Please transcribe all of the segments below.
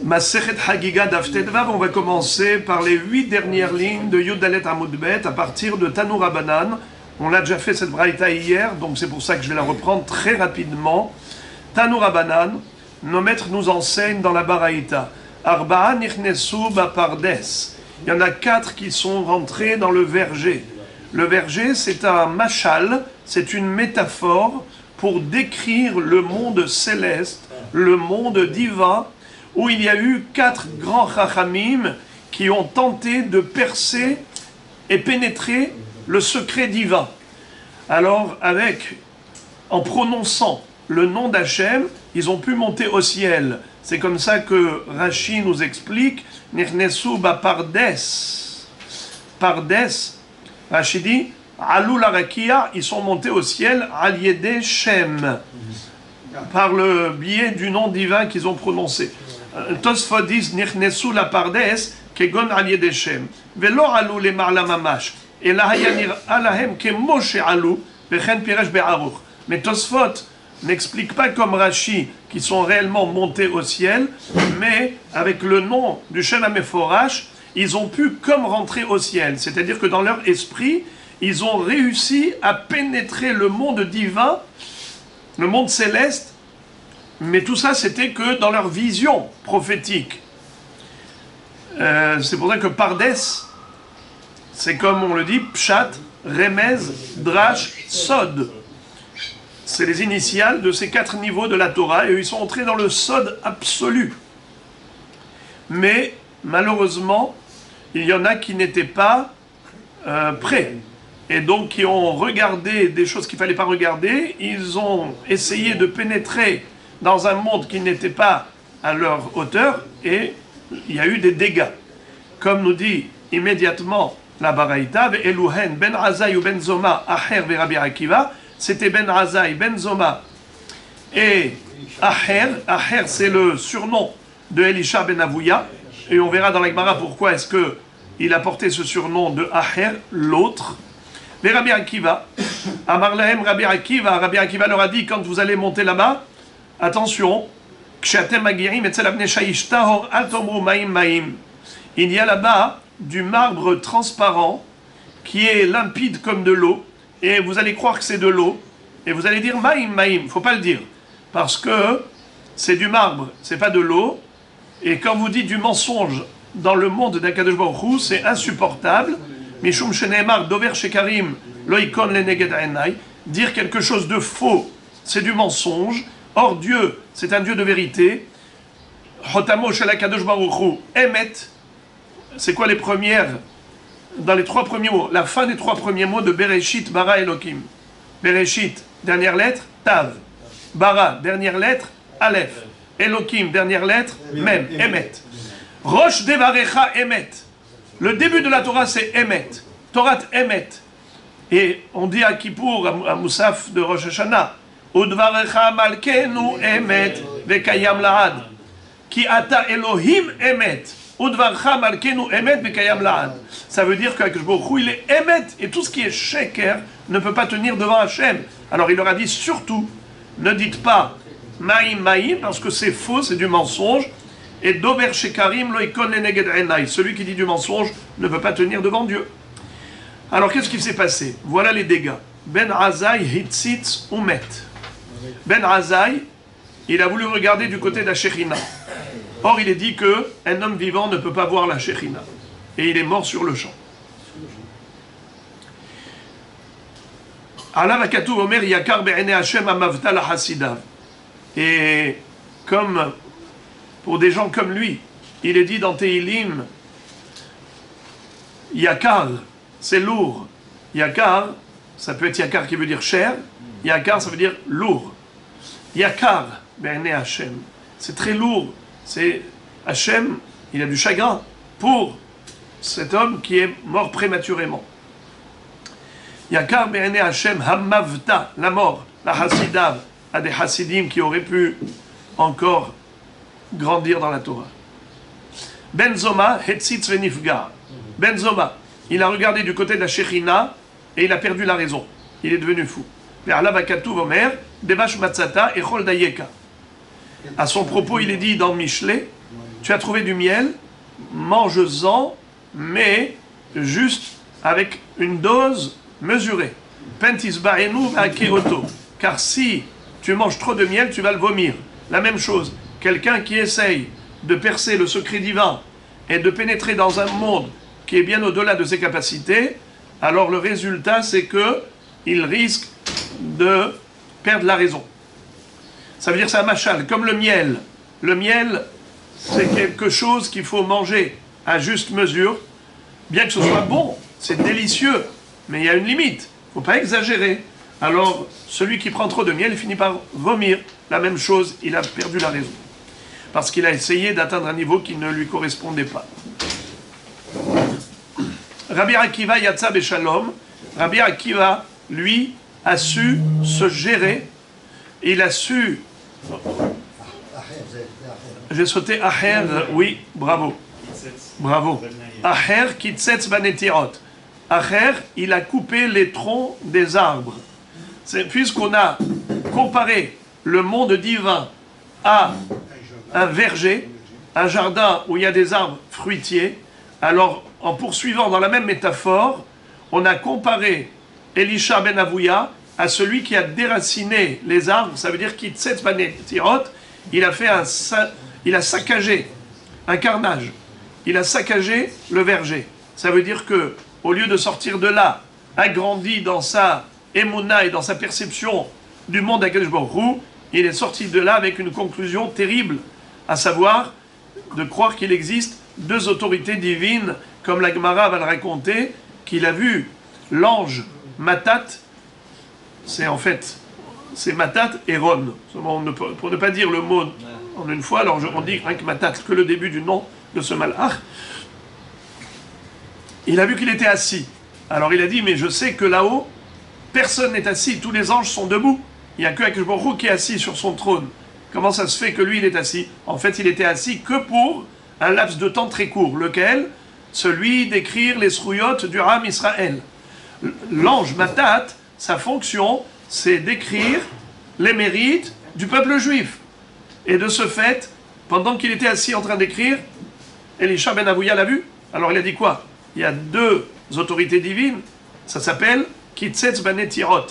Masechet Hagiga Daf Tedvav, on va commencer par les 8 dernières lignes de Yud Dalet Amud Bet à partir de Tanu Rabbanan. On l'a déjà fait cette braïta hier, donc c'est pour ça que je vais la reprendre très rapidement. Tanu Rabbanan, nos maîtres nous enseignent dans la baraïta. Arba'a nichnesu bapardes. Il y en a 4 qui sont rentrés dans le verger. Le verger, c'est un machal, c'est une métaphore pour décrire le monde céleste, le monde divin, où il y a eu 4 grands chachamim qui ont tenté de percer et pénétrer le secret divin. Alors, en prononçant le nom d'Hachem, ils ont pu monter au ciel. C'est comme ça que Rashi nous explique, Nirnesu ba pardes. Pardes, Rashi dit, Alou la rakia, ils sont montés au ciel, al yede Shem, par le biais du nom divin qu'ils ont prononcé. Tosfot dit, Nirnesu la pardes, kegon al yede Shem. Velo alou le marla mamash. Et la hayanir alahem ke moshe alou, bechen piresh be'aruch. Mais Tosfot n'explique pas comme Rashi qui sont réellement montés au ciel, mais avec le nom du Shem HaMeforash, ils ont pu comme rentrer au ciel. C'est-à-dire que dans leur esprit, ils ont réussi à pénétrer le monde divin, le monde céleste, mais tout ça c'était que dans leur vision prophétique. C'est pour ça que Pardes, c'est comme on le dit, Pshat, Remez, Drash, Sod. C'est les initiales de ces 4 niveaux de la Torah, et ils sont entrés dans le Sod absolu. Mais malheureusement, il y en a qui n'étaient pas prêts, et donc qui ont regardé des choses qu'il ne fallait pas regarder. Ils ont essayé de pénétrer dans un monde qui n'était pas à leur hauteur, et il y a eu des dégâts. Comme nous dit immédiatement la Baraïta, Eluhen ben Azai ou ben Zoma, Acher ve Rabbi Akiva, c'était Ben Azai, Ben Zoma et Acher. Acher, c'est le surnom de Elisha Ben Avouya, et on verra dans la Gemara pourquoi est-ce qu'il a porté ce surnom de Acher, l'autre. Mais Rabbi Akiva, Amar Lahem Rabbi Akiva leur a dit, quand vous allez monter là-bas, attention, il y a là-bas du marbre transparent qui est limpide comme de l'eau, et vous allez croire que c'est de l'eau, et vous allez dire maïm, maïm, il ne faut pas le dire, parce que c'est du marbre, c'est pas de l'eau, et quand vous dites du mensonge dans le monde d'Akadosh Baruch Hu, c'est insupportable. Mishum sheneemar dover shekarim lo ikon leneged einai, dire quelque chose de faux, c'est du mensonge. Or Dieu, c'est un Dieu de vérité. Hotamo shel Akadosh Baruch Hu emet, c'est quoi les premières, dans les 3 premiers mots, la fin des 3 premiers mots de Bereshit, Bara, Elokim. Bereshit, dernière lettre, Tav. Bara, dernière lettre, Aleph. Elokim, dernière lettre, Mem, Emet. Rosh Devarecha, Emet. Le début de la Torah, c'est Emet. Torah Emet. Et on dit à Kippour, à Moussaf de Rosh Hashanah, Udvarecha malkenu Emet, Vekayam Lahad. Ki ata Elohim Emet. Ça veut dire qu'Akadosh Baruch Hu, il est Emet, et tout ce qui est Sheker ne peut pas tenir devant Hachem. Alors il leur a dit surtout, ne dites pas Maïm Maïm, parce que c'est faux, c'est du mensonge, et Dover Shekarim lo ikon leneged einai, celui qui dit du mensonge ne peut pas tenir devant Dieu. Alors qu'est-ce qui s'est passé? Voilà les dégâts. Ben Azai hitzitz umet. Ben Azai, il a voulu regarder du côté de la Shekhinah. Or, il est dit qu'un homme vivant ne peut pas voir la Shekhinah. Et il est mort sur le champ. Et comme pour des gens comme lui, il est dit dans Tehillim, Yakar, c'est lourd. Yakar, ça peut être Yakar qui veut dire cher. Yakar, ça veut dire lourd. Yakar, be'enei Hashem. C'est très lourd. C'est Hachem, il a du chagrin pour cet homme qui est mort prématurément. Yakar be'enei Hachem hamavta, la mort, la hasidav, à des hasidim qui auraient pu encore grandir dans la Torah. Ben Zoma, hetzitz venifga. Ben Zoma, il a regardé du côté de la Shekhinah et il a perdu la raison. Il est devenu fou. Ve'alav hakatuv omer, devash matzata echol dayeka. À son propos, il est dit dans Michelet, tu as trouvé du miel, mange-en, mais juste avec une dose mesurée. Pentis ba'enu va'akeroto. Car si tu manges trop de miel, tu vas le vomir. La même chose, quelqu'un qui essaye de percer le secret divin et de pénétrer dans un monde qui est bien au-delà de ses capacités, alors le résultat, c'est que il risque de perdre la raison. Ça veut dire c'est un machal, comme le miel. Le miel, c'est quelque chose qu'il faut manger à juste mesure, bien que ce soit bon, c'est délicieux, mais il y a une limite, il ne faut pas exagérer. Alors, celui qui prend trop de miel, il finit par vomir. La même chose, il a perdu la raison. Parce qu'il a essayé d'atteindre un niveau qui ne lui correspondait pas. Rabbi Akiva Yatsa Beshalom, Rabbi Akiva, lui, a su se gérer. Il a su... J'ai sauté Aher, oui, bravo. Bravo. Aher kitsetz banetirot. Aher, il a coupé les troncs des arbres. Puisqu'on a comparé le monde divin à un verger, un jardin où il y a des arbres fruitiers, alors en poursuivant dans la même métaphore, on a comparé Elisha ben Avouya à celui qui a déraciné les arbres, ça veut dire kitsetz banetirot, il a saccagé un carnage, il a saccagé le verger. Ça veut dire que au lieu de sortir de là, agrandi dans sa Emouna et dans sa perception du monde d'Akadosh Baruch Hu, il est sorti de là avec une conclusion terrible, à savoir de croire qu'il existe deux autorités divines, comme la Gemara va le raconter, qu'il a vu l'ange Matat, c'est Matat et Ron. Pour ne pas dire le mot en une fois, alors on dit rien que Matat, que le début du nom de ce malach. Il a vu qu'il était assis. Alors il a dit, mais je sais que là-haut, personne n'est assis, tous les anges sont debout. Il n'y a que Akadosh Baruch Hu qui est assis sur son trône. Comment ça se fait que lui, il est assis? En fait, il était assis que pour un laps de temps très court. Lequel? Celui d'écrire les srouyot du Ham Israël. L'ange Matat, sa fonction, c'est d'écrire les mérites du peuple juif. Et de ce fait, pendant qu'il était assis en train d'écrire, Elisha ben Avouya l'a vu. Alors il a dit quoi? Il y a deux autorités divines, ça s'appelle Kitsetz Banetirot.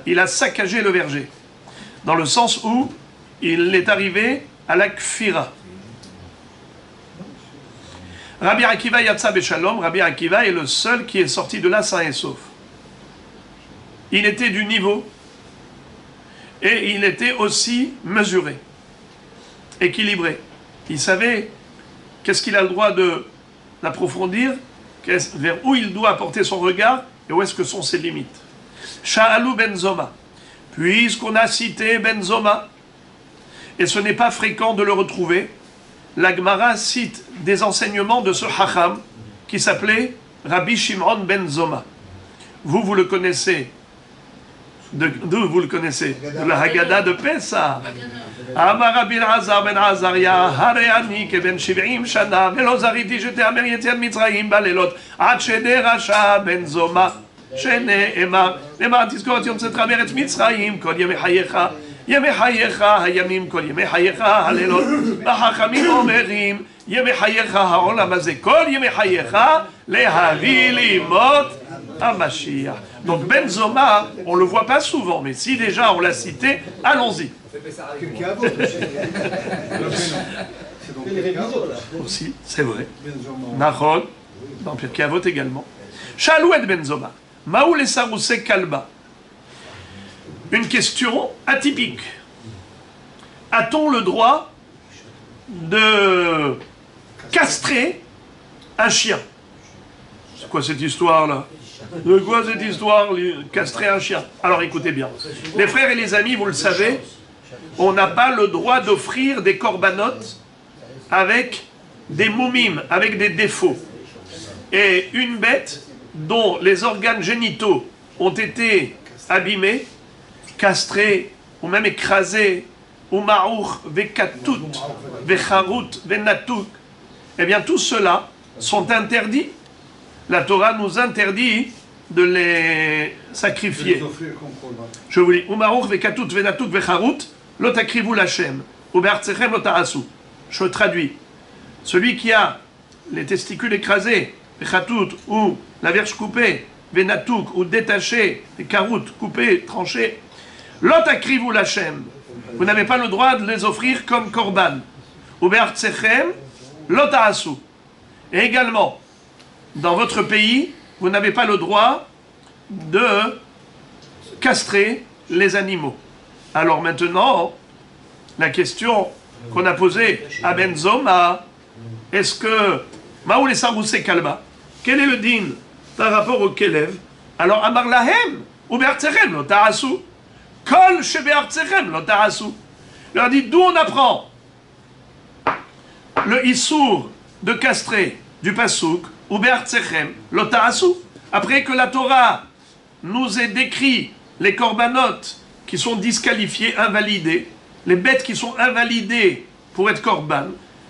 Il a saccagé le verger. Dans le sens où il est arrivé à la Kfira. Rabbi Akiva Yatsa Beshalom, Rabbi Akiva est le seul qui est sorti de là sain et sauf. Il était du niveau et il était aussi mesuré, équilibré. Il savait qu'est-ce qu'il a le droit d'approfondir, vers où il doit porter son regard et où est-ce que sont ses limites. Sha'alou ben Zoma, puisqu'on a cité ben Zoma, et ce n'est pas fréquent de le retrouver, la Gemara cite des enseignements de ce Hacham qui s'appelait Rabbi Shimon ben Zoma. Vous le connaissez. D'où vous le connaissez? De la Haggadah de Pessah. Amar Rabbi Elazar ben Azaria, Hareani keben 70 shana, velo zariti shete'amer yetziat Mitzrayim balelot, ad shederasha ben Zoma, שנאמר, נאמר תזכור את יום צאתך מארץ מצרים כל ימי חייך הימים כל ימי חייך הלילות, והחכמים אומרים ימי חייך העולם הזה כל ימי חייך להביא לימות המשיח. Donc Ben Zoma, on le voit pas souvent, mais si déjà on l'a cité, allons-y. Aussi, c'est vrai. Nachon, dans Pirkei Avot également. Shalouet Ben Zoma. Maoul et Sarousek Kalba. Une question atypique. A-t-on le droit de castrer un chien? C'est quoi cette histoire-là? De quoi cette histoire, castrer un chien? Alors écoutez bien. Les frères et les amis, vous le savez, on n'a pas le droit d'offrir des corbanotes avec des moumim, avec des défauts. Et une bête dont les organes génitaux ont été abîmés, castrés, ou même écrasés, ou marour, vekatout, vecharut, venatuk, eh bien tous ceux-là sont interdits. La Torah nous interdit de les sacrifier. Je vous lis, ou marour, vekatout, venatuk, vecharut, lotakrivu lachem, ou be'artsechem lotarasu. Je traduis. celui qui a les testicules écrasés, Bechatout, ou la verge coupée, Venatouk, ou détachée, les caroutes coupées, tranchées, Lot akrivu l'Hachem. Vous n'avez pas le droit de les offrir comme korban. Ou be'artsechem, Lot ha'asu. Et également, dans votre pays, vous n'avez pas le droit de castrer les animaux. Alors maintenant, la question qu'on a posée à Benzoma, est-ce que Maoul et Saroussé Kalba, quel est le din par rapport au Kelev? Alors Amar Lahem, ou Be'artserem, lo ta'asu, Kol she Be'artserem, lo ta'asu. Il leur dit d'où on apprend le Issour de castrer du Passouk, ou Be'artserem, lo ta'asu. Après que la Torah nous ait décrit les corbanotes qui sont disqualifiés, invalidés, les bêtes qui sont invalidées pour être korban,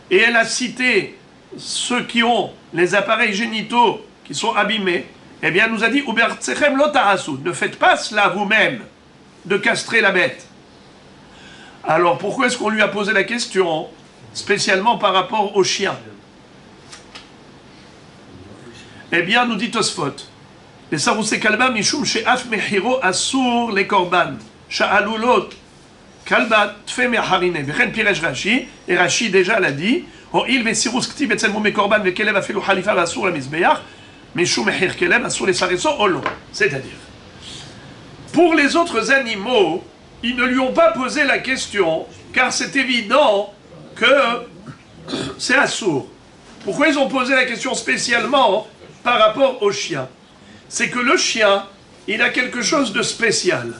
et elle a cité ceux qui ont les appareils génitaux qui sont abîmés, eh bien, elle nous a dit, Ubertechem lo ta'asu, ne faites pas cela vous-même, de castrer la bête. Alors, pourquoi est-ce qu'on lui a posé la question, spécialement par rapport aux chiens? Eh bien, nous dit Tosfot, les Sarousé Kalba, Mishum She'af Mechiro Asur les Korban, Sha'alulot, Kalba Tfe Meharine, Bechen Piresh Rashi, et Rashi déjà l'a dit, O il Vesirus Ktiv Etzel Moume Korban, Vekelev Afilu Halifa Asur la Mizbeach, Mishum Mechir Kelev Asur les Sareso Olo. C'est-à-dire, pour les autres animaux, ils ne lui ont pas posé la question, car c'est évident que c'est Assour. Pourquoi ils ont posé la question spécialement par rapport au chien? C'est que le chien, il a quelque chose de spécial.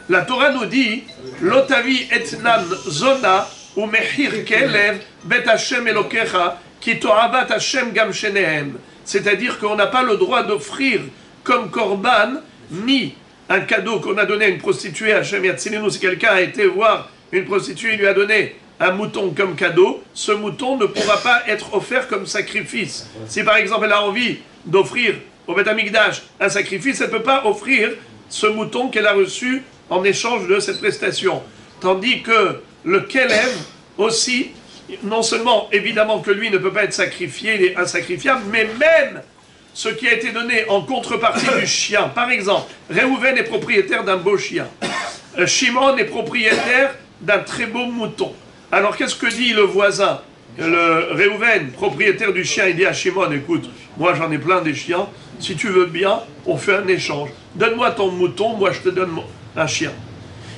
La Torah nous dit, Lotavi etnan zona ou mechir kelev bet Hashem elokecha ki to'avat Hashem gam shenehem. C'est-à-dire qu'on n'a pas le droit d'offrir comme korban ni un cadeau qu'on a donné à une prostituée. Hashem Yatsilenu, si quelqu'un a été voir une prostituée, il lui a donné un mouton comme cadeau, ce mouton ne pourra pas être offert comme sacrifice. Si par exemple elle a envie d'offrir au Beth Amikdash un sacrifice, elle ne peut pas offrir ce mouton qu'elle a reçu en échange de cette prestation. Tandis que le Kelev aussi, non seulement évidemment que lui ne peut pas être sacrifié, il est insacrifiable, mais même ce qui a été donné en contrepartie du chien. Par exemple, Réhouven est propriétaire d'un beau chien. Shimon est propriétaire d'un très beau mouton. Alors qu'est-ce que dit le voisin? Le Réhouven, propriétaire du chien, il dit à Shimon, écoute, moi j'en ai plein des chiens, si tu veux bien, on fait un échange. Donne-moi ton mouton, moi je te donne un chien.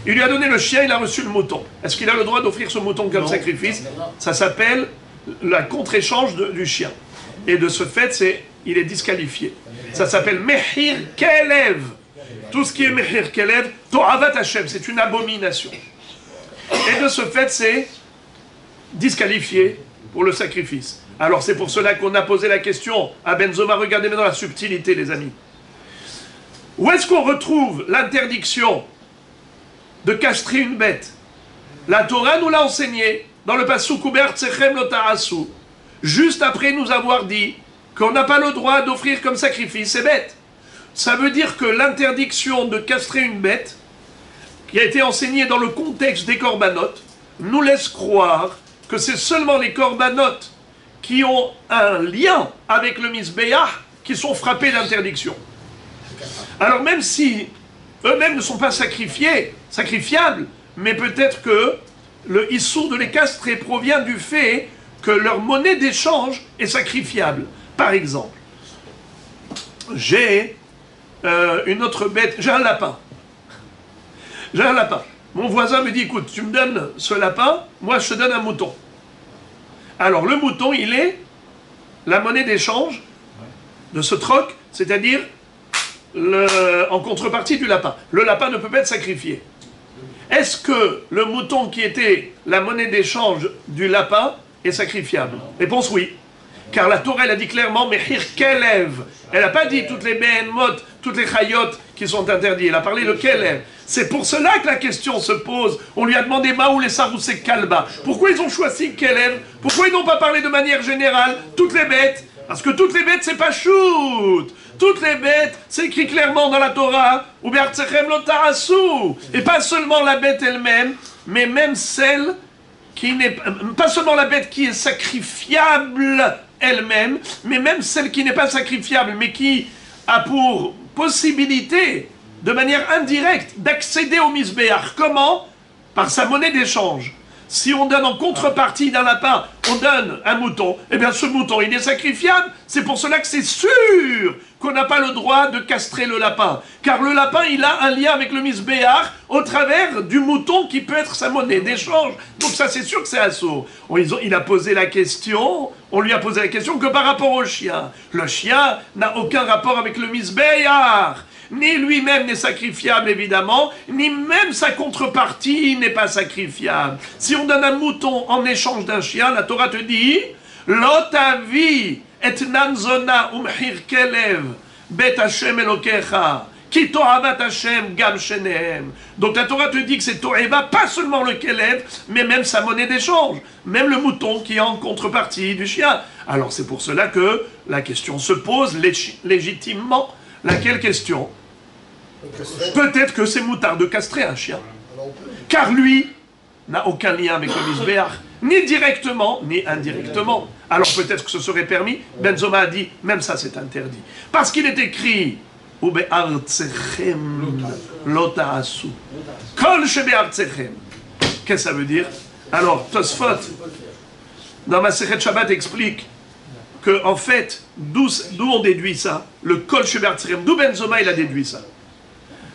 Il lui a donné le chien, il a reçu le mouton. Est-ce qu'il a le droit d'offrir ce mouton comme sacrifice? Ça s'appelle la contre-échange du chien. Et de ce fait, il est disqualifié. Ça s'appelle Mechir Kelev. Tout ce qui est Mechir Kelev, To'avat Hashem, c'est une abomination. Et de ce fait, c'est disqualifié pour le sacrifice. Alors c'est pour cela qu'on a posé la question à Benzoma. Regardez maintenant la subtilité, les amis. Où est-ce qu'on retrouve l'interdiction de castrer une bête? La Torah nous l'a enseigné dans le pasuk Ubertechem lo ta'asu, juste après nous avoir dit qu'on n'a pas le droit d'offrir comme sacrifice ces bêtes. Ça veut dire que l'interdiction de castrer une bête, qui a été enseignée dans le contexte des corbanotes, nous laisse croire que c'est seulement les corbanotes qui ont un lien avec le Mizbeach qui sont frappés d'interdiction. Alors même si eux-mêmes ne sont pas sacrifiables, mais peut-être que le Issour de les castrer provient du fait que leur monnaie d'échange est sacrifiable. Par exemple, j'ai une autre bête, j'ai un lapin. J'ai un lapin. Mon voisin me dit, écoute, tu me donnes ce lapin, moi je te donne un mouton. Alors le mouton, il est la monnaie d'échange de ce troc, c'est-à-dire en contrepartie du lapin. Le lapin ne peut pas être sacrifié. Est-ce que le mouton qui était la monnaie d'échange du lapin est sacrifiable? Réponse oui. Car la Torah, elle a dit clairement, Mechir Kelev. Elle n'a pas dit toutes les Behenmot, toutes les Chayot qui sont interdites. Elle a parlé le Kelev. C'est pour cela que la question se pose. On lui a demandé Maoul et Sarousé Kalba. Pourquoi ils ont choisi Kelev? Pourquoi ils n'ont pas parlé de manière générale toutes les bêtes? Parce que toutes les bêtes, c'est pas shoot. Toutes les bêtes, c'est écrit clairement dans la Torah, ou Be'artechem lo ta'asu. Et pas seulement la bête elle-même, mais même celle qui n'est pas seulement la bête qui est sacrifiable elle-même, mais même celle qui n'est pas sacrifiable, mais qui a pour possibilité, de manière indirecte, d'accéder au misbéach. Comment? Par sa monnaie d'échange. Si on donne en contrepartie d'un lapin, on donne un mouton, eh bien ce mouton, il est sacrifiable. C'est pour cela que c'est sûr qu'on n'a pas le droit de castrer le lapin. Car le lapin, il a un lien avec le misbéach au travers du mouton qui peut être sa monnaie d'échange. Donc ça, c'est sûr que c'est assaut. Il a posé la question, on lui a posé la question que par rapport au chien. Le chien n'a aucun rapport avec le misbéach. Ni lui-même n'est sacrifiable, évidemment, ni même sa contrepartie n'est pas sacrifiable. Si on donne un mouton en échange d'un chien, la Torah te dit « Lotavi et nanzona umhir kelev bet Hashem elokecha ki to'avat Hashem gam shenehem » Donc la Torah te dit que c'est to'eva, pas seulement le kelev, mais même sa monnaie d'échange, même le mouton qui est en contrepartie du chien. Alors c'est pour cela que la question se pose légitimement. Laquelle question? Peut-être que c'est moutard de castrer un chien. Car lui n'a aucun lien avec le misbéach, ni directement, ni indirectement. Alors peut-être que ce serait permis. Ben Zoma a dit, même ça c'est interdit. Parce qu'il est écrit, Ube'artechem lo ta'asu. Kol shebe'artechem. Qu'est-ce que ça veut dire? Alors, Tosfot, dans ma Sechet Shabbat, explique que, en fait, d'où on déduit ça? Le Kol shebe'artechem. D'où Ben Zoma il a déduit ça?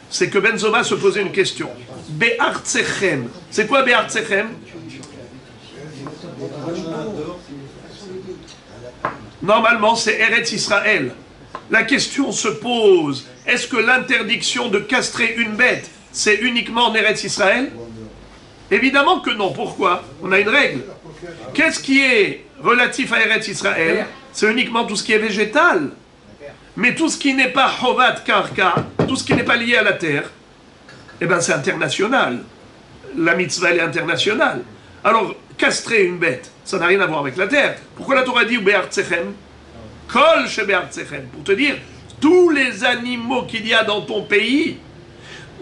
C'est que Ben Zoma se posait une question. Be'artechem. C'est quoi Be'artechem? Normalement, c'est Eretz Israël. La question se pose, est-ce que l'interdiction de castrer une bête, c'est uniquement en Eretz Israël? Évidemment que non. Pourquoi? On a une règle. Qu'est-ce qui est relatif à Eretz Israël? C'est uniquement tout ce qui est végétal. Mais tout ce qui n'est pas Hovat Karka, tout ce qui n'est pas lié à la terre, eh bien c'est international. La mitzvah, elle est internationale. Alors, castrer une bête, ça n'a rien à voir avec la terre. Pourquoi la Torah dit Be'artechem? Kol shebe'artechem. Pour te dire, tous les animaux qu'il y a dans ton pays,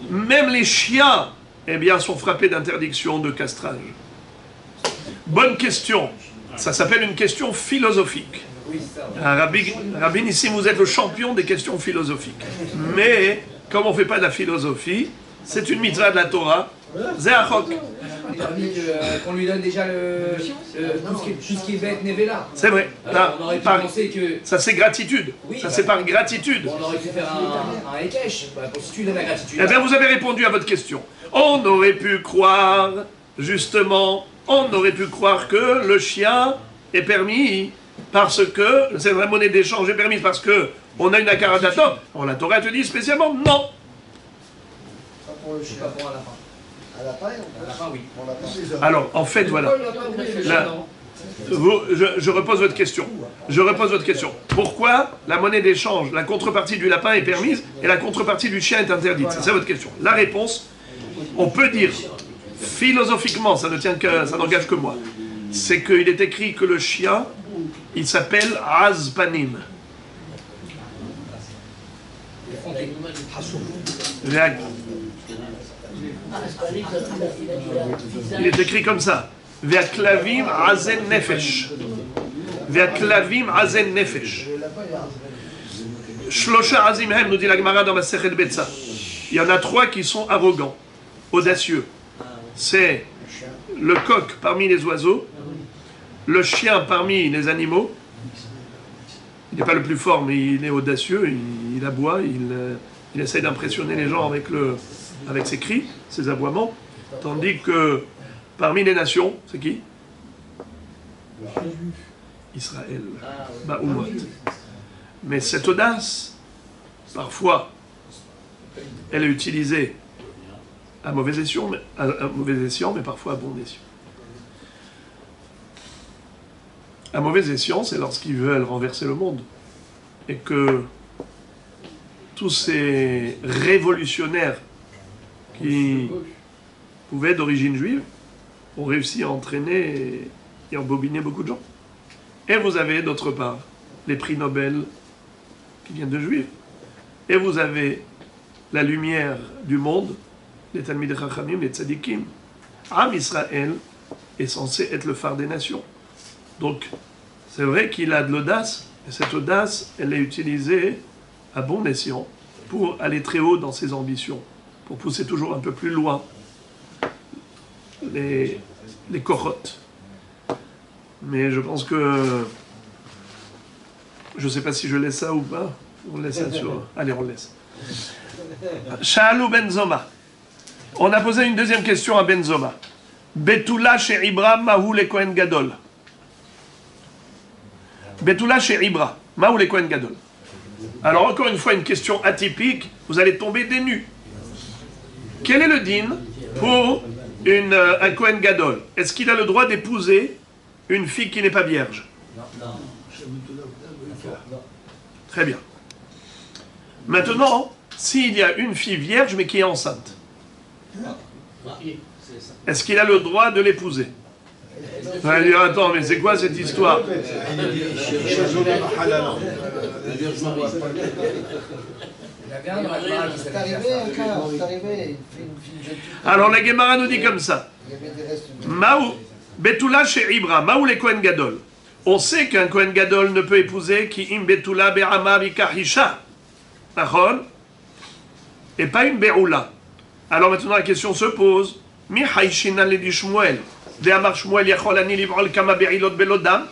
même les chiens, eh bien, sont frappés d'interdiction de castrage. Bonne question. Ça s'appelle une question philosophique. Rabbi Nissim, vous êtes le champion des questions philosophiques. Mais, comme on ne fait pas de la philosophie, c'est une mitzvah de la Torah. Zéachok. Qu'on lui donne déjà tout ce qui est bête Nevela. C'est vrai. Là, on aurait pu penser que... Ça c'est gratitude. Oui, ça c'est par gratitude. On aurait pu faire un Ekech. Si tu donnes la gratitude. Eh bien vous avez répondu à votre question. On aurait pu croire, justement, on aurait pu croire que le chien est permis parce que, c'est la monnaie d'échange est permise parce que on a une akaratatop. On la Torah te dit spécialement non. Pas pour le chien. Pas pour un lapin. Un lapin, Un lapin, oui. pour lapin. Alors, en fait, voilà. Là, je repose votre question. Je repose votre question. Pourquoi la monnaie d'échange, la contrepartie du lapin est permise et la contrepartie du chien est interdite? C'est ça votre question. La réponse, on peut dire, philosophiquement, ça n'engage que moi, c'est qu'il est écrit que le chien, il s'appelle Azpanim. Il est écrit comme ça. Ve'aklavim azen nefesh. Ve'aklavim azen nefesh. Shlosha azimhem, nous dit la Gemara dans Masechet Betsa. Il y en a 3 qui sont arrogants, audacieux. C'est le coq parmi les oiseaux, le chien parmi les animaux. Il n'est pas le plus fort, mais il est audacieux, il aboie, il essaie d'impressionner les gens avec ses cris, ses aboiements. Tandis que parmi les nations, c'est qui? Israël. Ba'umot. Mais cette audace, parfois, elle est utilisée à mauvais escient, mais parfois à bon escient. À mauvais escient, c'est lorsqu'ils veulent renverser le monde. Et que tous ces révolutionnaires qui pouvaient être d'origine juive ont réussi à entraîner et embobiner beaucoup de gens. Et vous avez d'autre part les prix Nobel qui viennent de juifs. Et vous avez la lumière du monde, les Talmidei Chachamim, les Tzadikim. Am Israël est censé être le phare des nations. Donc, c'est vrai qu'il a de l'audace, et cette audace, elle est utilisée à bon escient pour aller très haut dans ses ambitions, pour pousser toujours un peu plus loin les corottes. Mais je pense que... Je ne sais pas si je laisse ça ou pas. On laisse ça sur... Allez, on laisse. Sha'alou ben Zoma. On a posé une deuxième question à Ben Zoma. Betula chez Ibra, Mahou le Kohen Gadol. Betula chez Ibra, Mahou le Kohen Gadol. Alors, encore une fois, une question atypique. Vous allez tomber des nus. Quel est le din pour un Kohen Gadol? Est-ce qu'il a le droit d'épouser une fille qui n'est pas vierge? Très bien. Maintenant, s'il y a une fille vierge mais qui est enceinte, est-ce qu'il a le droit de l'épouser? Vous allez dire, attends, mais c'est quoi cette histoire? Alors la Gemara nous dit comme ça. Maou, Betula chez Ibra, Maou le Kohen Gadol. On sait qu'un Kohen Gadol ne peut épouser qui im Betula be'ama bikahisha. Et pas une Be'ula. Alors maintenant la question se pose. Mi haishina le di Shmuel. De amar Shmuel yachol ani librol kama be'ilot belodam.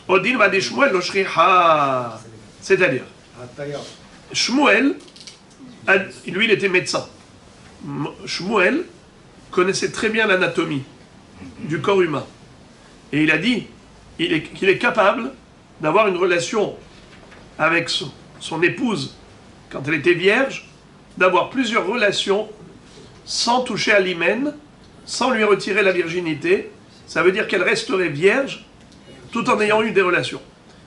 Odin va de Shmuel lo shriha. C'est-à-dire, Shmuel, lui il était médecin. Shmuel connaissait très bien l'anatomie du corps humain. Et il a dit qu'il est capable d'avoir une relation avec son épouse quand elle était vierge, d'avoir plusieurs relations sans toucher à l'hymen, sans lui retirer la virginité. Ça veut dire qu'elle resterait vierge tout en ayant eu des relations.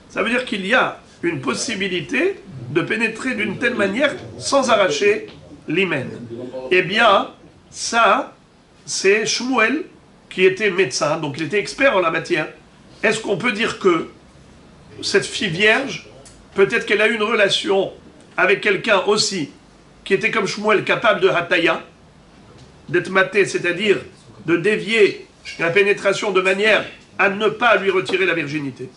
Ça veut dire qu'il y a une possibilité de pénétrer d'une telle manière sans arracher l'hymen. Eh bien, ça, c'est Shmuel qui était médecin, donc il était expert en la matière. Est-ce qu'on peut dire que cette fille vierge, peut-être qu'elle a eu une relation avec quelqu'un aussi, qui était comme Shmuel, capable de hataya, d'être maté, c'est-à-dire de dévier la pénétration de manière à ne pas lui retirer la virginité.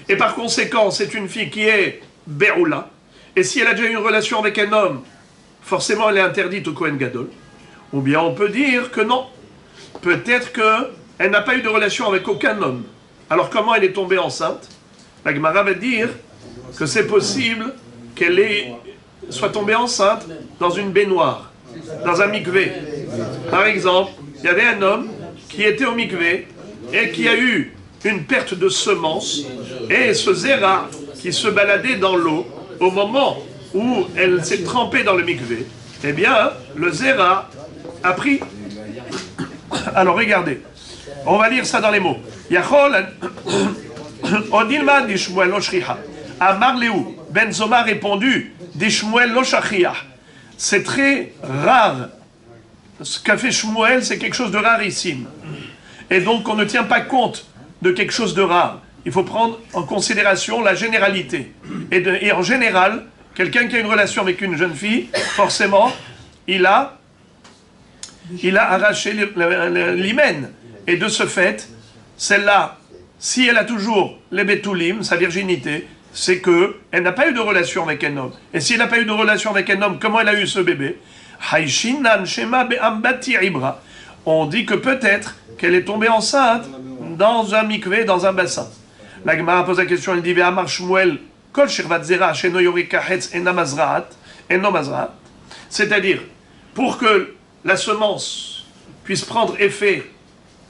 Et par conséquent, c'est une fille qui est Be'ula, et si elle a déjà eu une relation avec un homme, forcément elle est interdite au Kohen Gadol. Ou bien on peut dire que non, peut-être qu'elle n'a pas eu de relation avec aucun homme. Alors comment elle est tombée enceinte? La Gemara va dire que c'est possible qu'elle soit tombée enceinte dans une baignoire, dans un mikvé. Par exemple, il y avait un homme qui était au mikvé et qui a eu une perte de semence, et ce zéra qui se baladait dans l'eau au moment où elle s'est trempée dans le mikvé, eh bien, le zéra a pris... Alors regardez, on va lire ça dans les mots. Yachol, Odilma di Shmuel lo shriha. Amar Léou, Ben Zoma a répondu, di Shmuel lo shachriah. C'est très rare. Ce qu'a fait Shmuel, c'est quelque chose de rarissime. Et donc, on ne tient pas compte de quelque chose de rare. Il faut prendre en considération la généralité. Et en général, quelqu'un qui a une relation avec une jeune fille, forcément, il a arraché l'hymen. Et de ce fait, celle-là, si elle a toujours les betoulim, sa virginité, c'est qu'elle n'a pas eu de relation avec un homme. Et si elle n'a pas eu de relation avec un homme, comment elle a eu ce bébé? On dit que peut-être qu'elle est tombée enceinte dans un mikvé, dans un bassin. La Gemara pose la question, elle dit Ve'amar Shmuel, kol shirvat zera sheno yori kahetz eno mazraat. C'est-à-dire, pour que la semence puisse prendre effet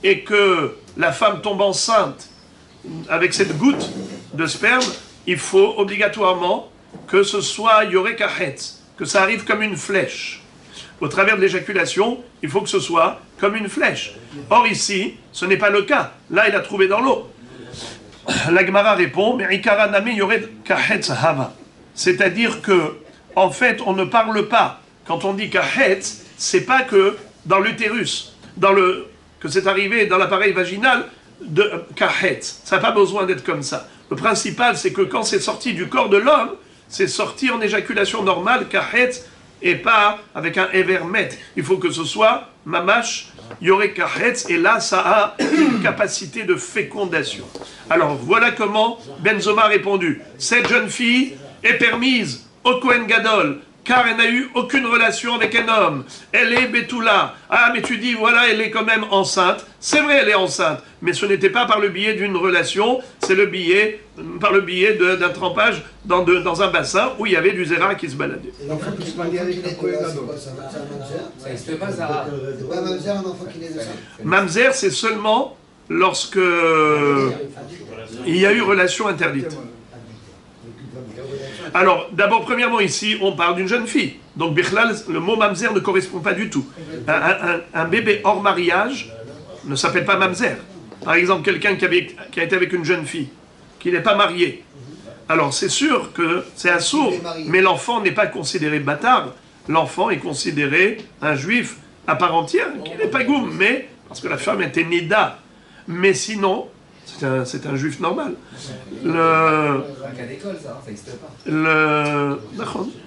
et que la femme tombe enceinte avec cette goutte de sperme, il faut obligatoirement que ce soit yori kahetz, que ça arrive comme une flèche. Au travers de l'éjaculation, il faut que ce soit comme une flèche. Or ici, ce n'est pas le cas. Là, il a trouvé dans l'eau. La Gemara répond, c'est-à-dire que, en fait, on ne parle pas, quand on dit kahetz, c'est pas que dans l'utérus, que c'est arrivé dans l'appareil vaginal de kahetz. Ça n'a pas besoin d'être comme ça. Le principal, c'est que quand c'est sorti du corps de l'homme, c'est sorti en éjaculation normale, kahetz, et pas avec un evermet. Il faut que ce soit mamash Yorek Kahetz, et là, ça a une capacité de fécondation. Alors, voilà comment Benzoma a répondu. Cette jeune fille est permise au Kohen Gadol, car elle n'a eu aucune relation avec un homme. Elle est Betula. Ah, mais tu dis, voilà, elle est quand même enceinte. C'est vrai, elle est enceinte, mais ce n'était pas par le biais d'une relation, c'est par le biais d'un trempage dans un bassin où il y avait du zéra qui se baladait. Et l'enfant qui se marie avec un Kohen Gadol. Ça n'existe pas, ça. C'est pas mamzer, un enfant qui naît de ça. Mamzer, c'est seulement lorsque il y a eu relation interdite. Alors, d'abord, premièrement, ici, on parle d'une jeune fille. Donc, Bichlal, le mot mamzer ne correspond pas du tout. Un bébé hors mariage ne s'appelle pas mamzer. Par exemple, quelqu'un qui a été avec une jeune fille, qui n'est pas marié. Alors, c'est sûr que c'est un sourd, mais l'enfant n'est pas considéré bâtard. L'enfant est considéré un juif à part entière, qui n'est pas goum, mais parce que la femme était nida. Mais sinon, c'est un juif normal. C'est un cas d'école, ça n'existe pas.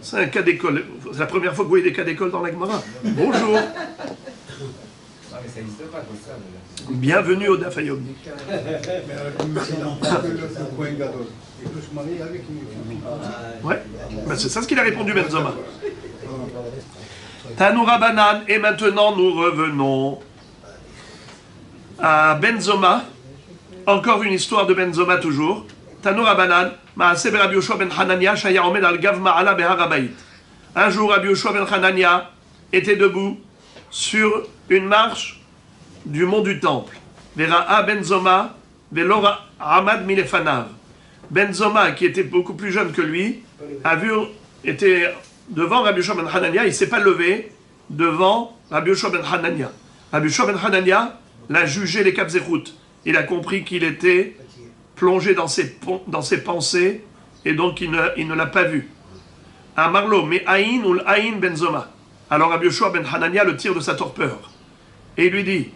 C'est un cas d'école. C'est la première fois que vous voyez des cas d'école dans la Gemara. Bonjour. Non, mais ça n'existe pas comme ça. Bienvenue au Daf Yomi. Ouais, ben, c'est ça ce qu'il a répondu Benzoma. Tanoura Banan, et maintenant nous revenons à Benzoma. Encore une histoire de Benzoma toujours. Tanoura Banan, Maaseh Rabbi Yoshua ben Hanania, Shaya Omed al Gav Ma'ala Behar Habayit. Un jour, Rabbi Yoshua ben Hanania était debout sur une marche du mont du Temple. Vera'a Benzoma, Velora Ahmad Milefanav. Benzoma, qui était beaucoup plus jeune que lui, était devant Rabbi Yoshua ben Hanania, il ne s'est pas levé devant Rabbi Yoshua ben Hanania. Rabbi Yoshua ben Hanania l'a jugé les Kapzechut. Il a compris qu'il était plongé dans ses pensées et donc il ne l'a pas vu. Amarlo, mais Aïn ou Aïn Benzoma. Alors Rabbi Yoshua ben Hanania le tire de sa torpeur. Et il lui dit,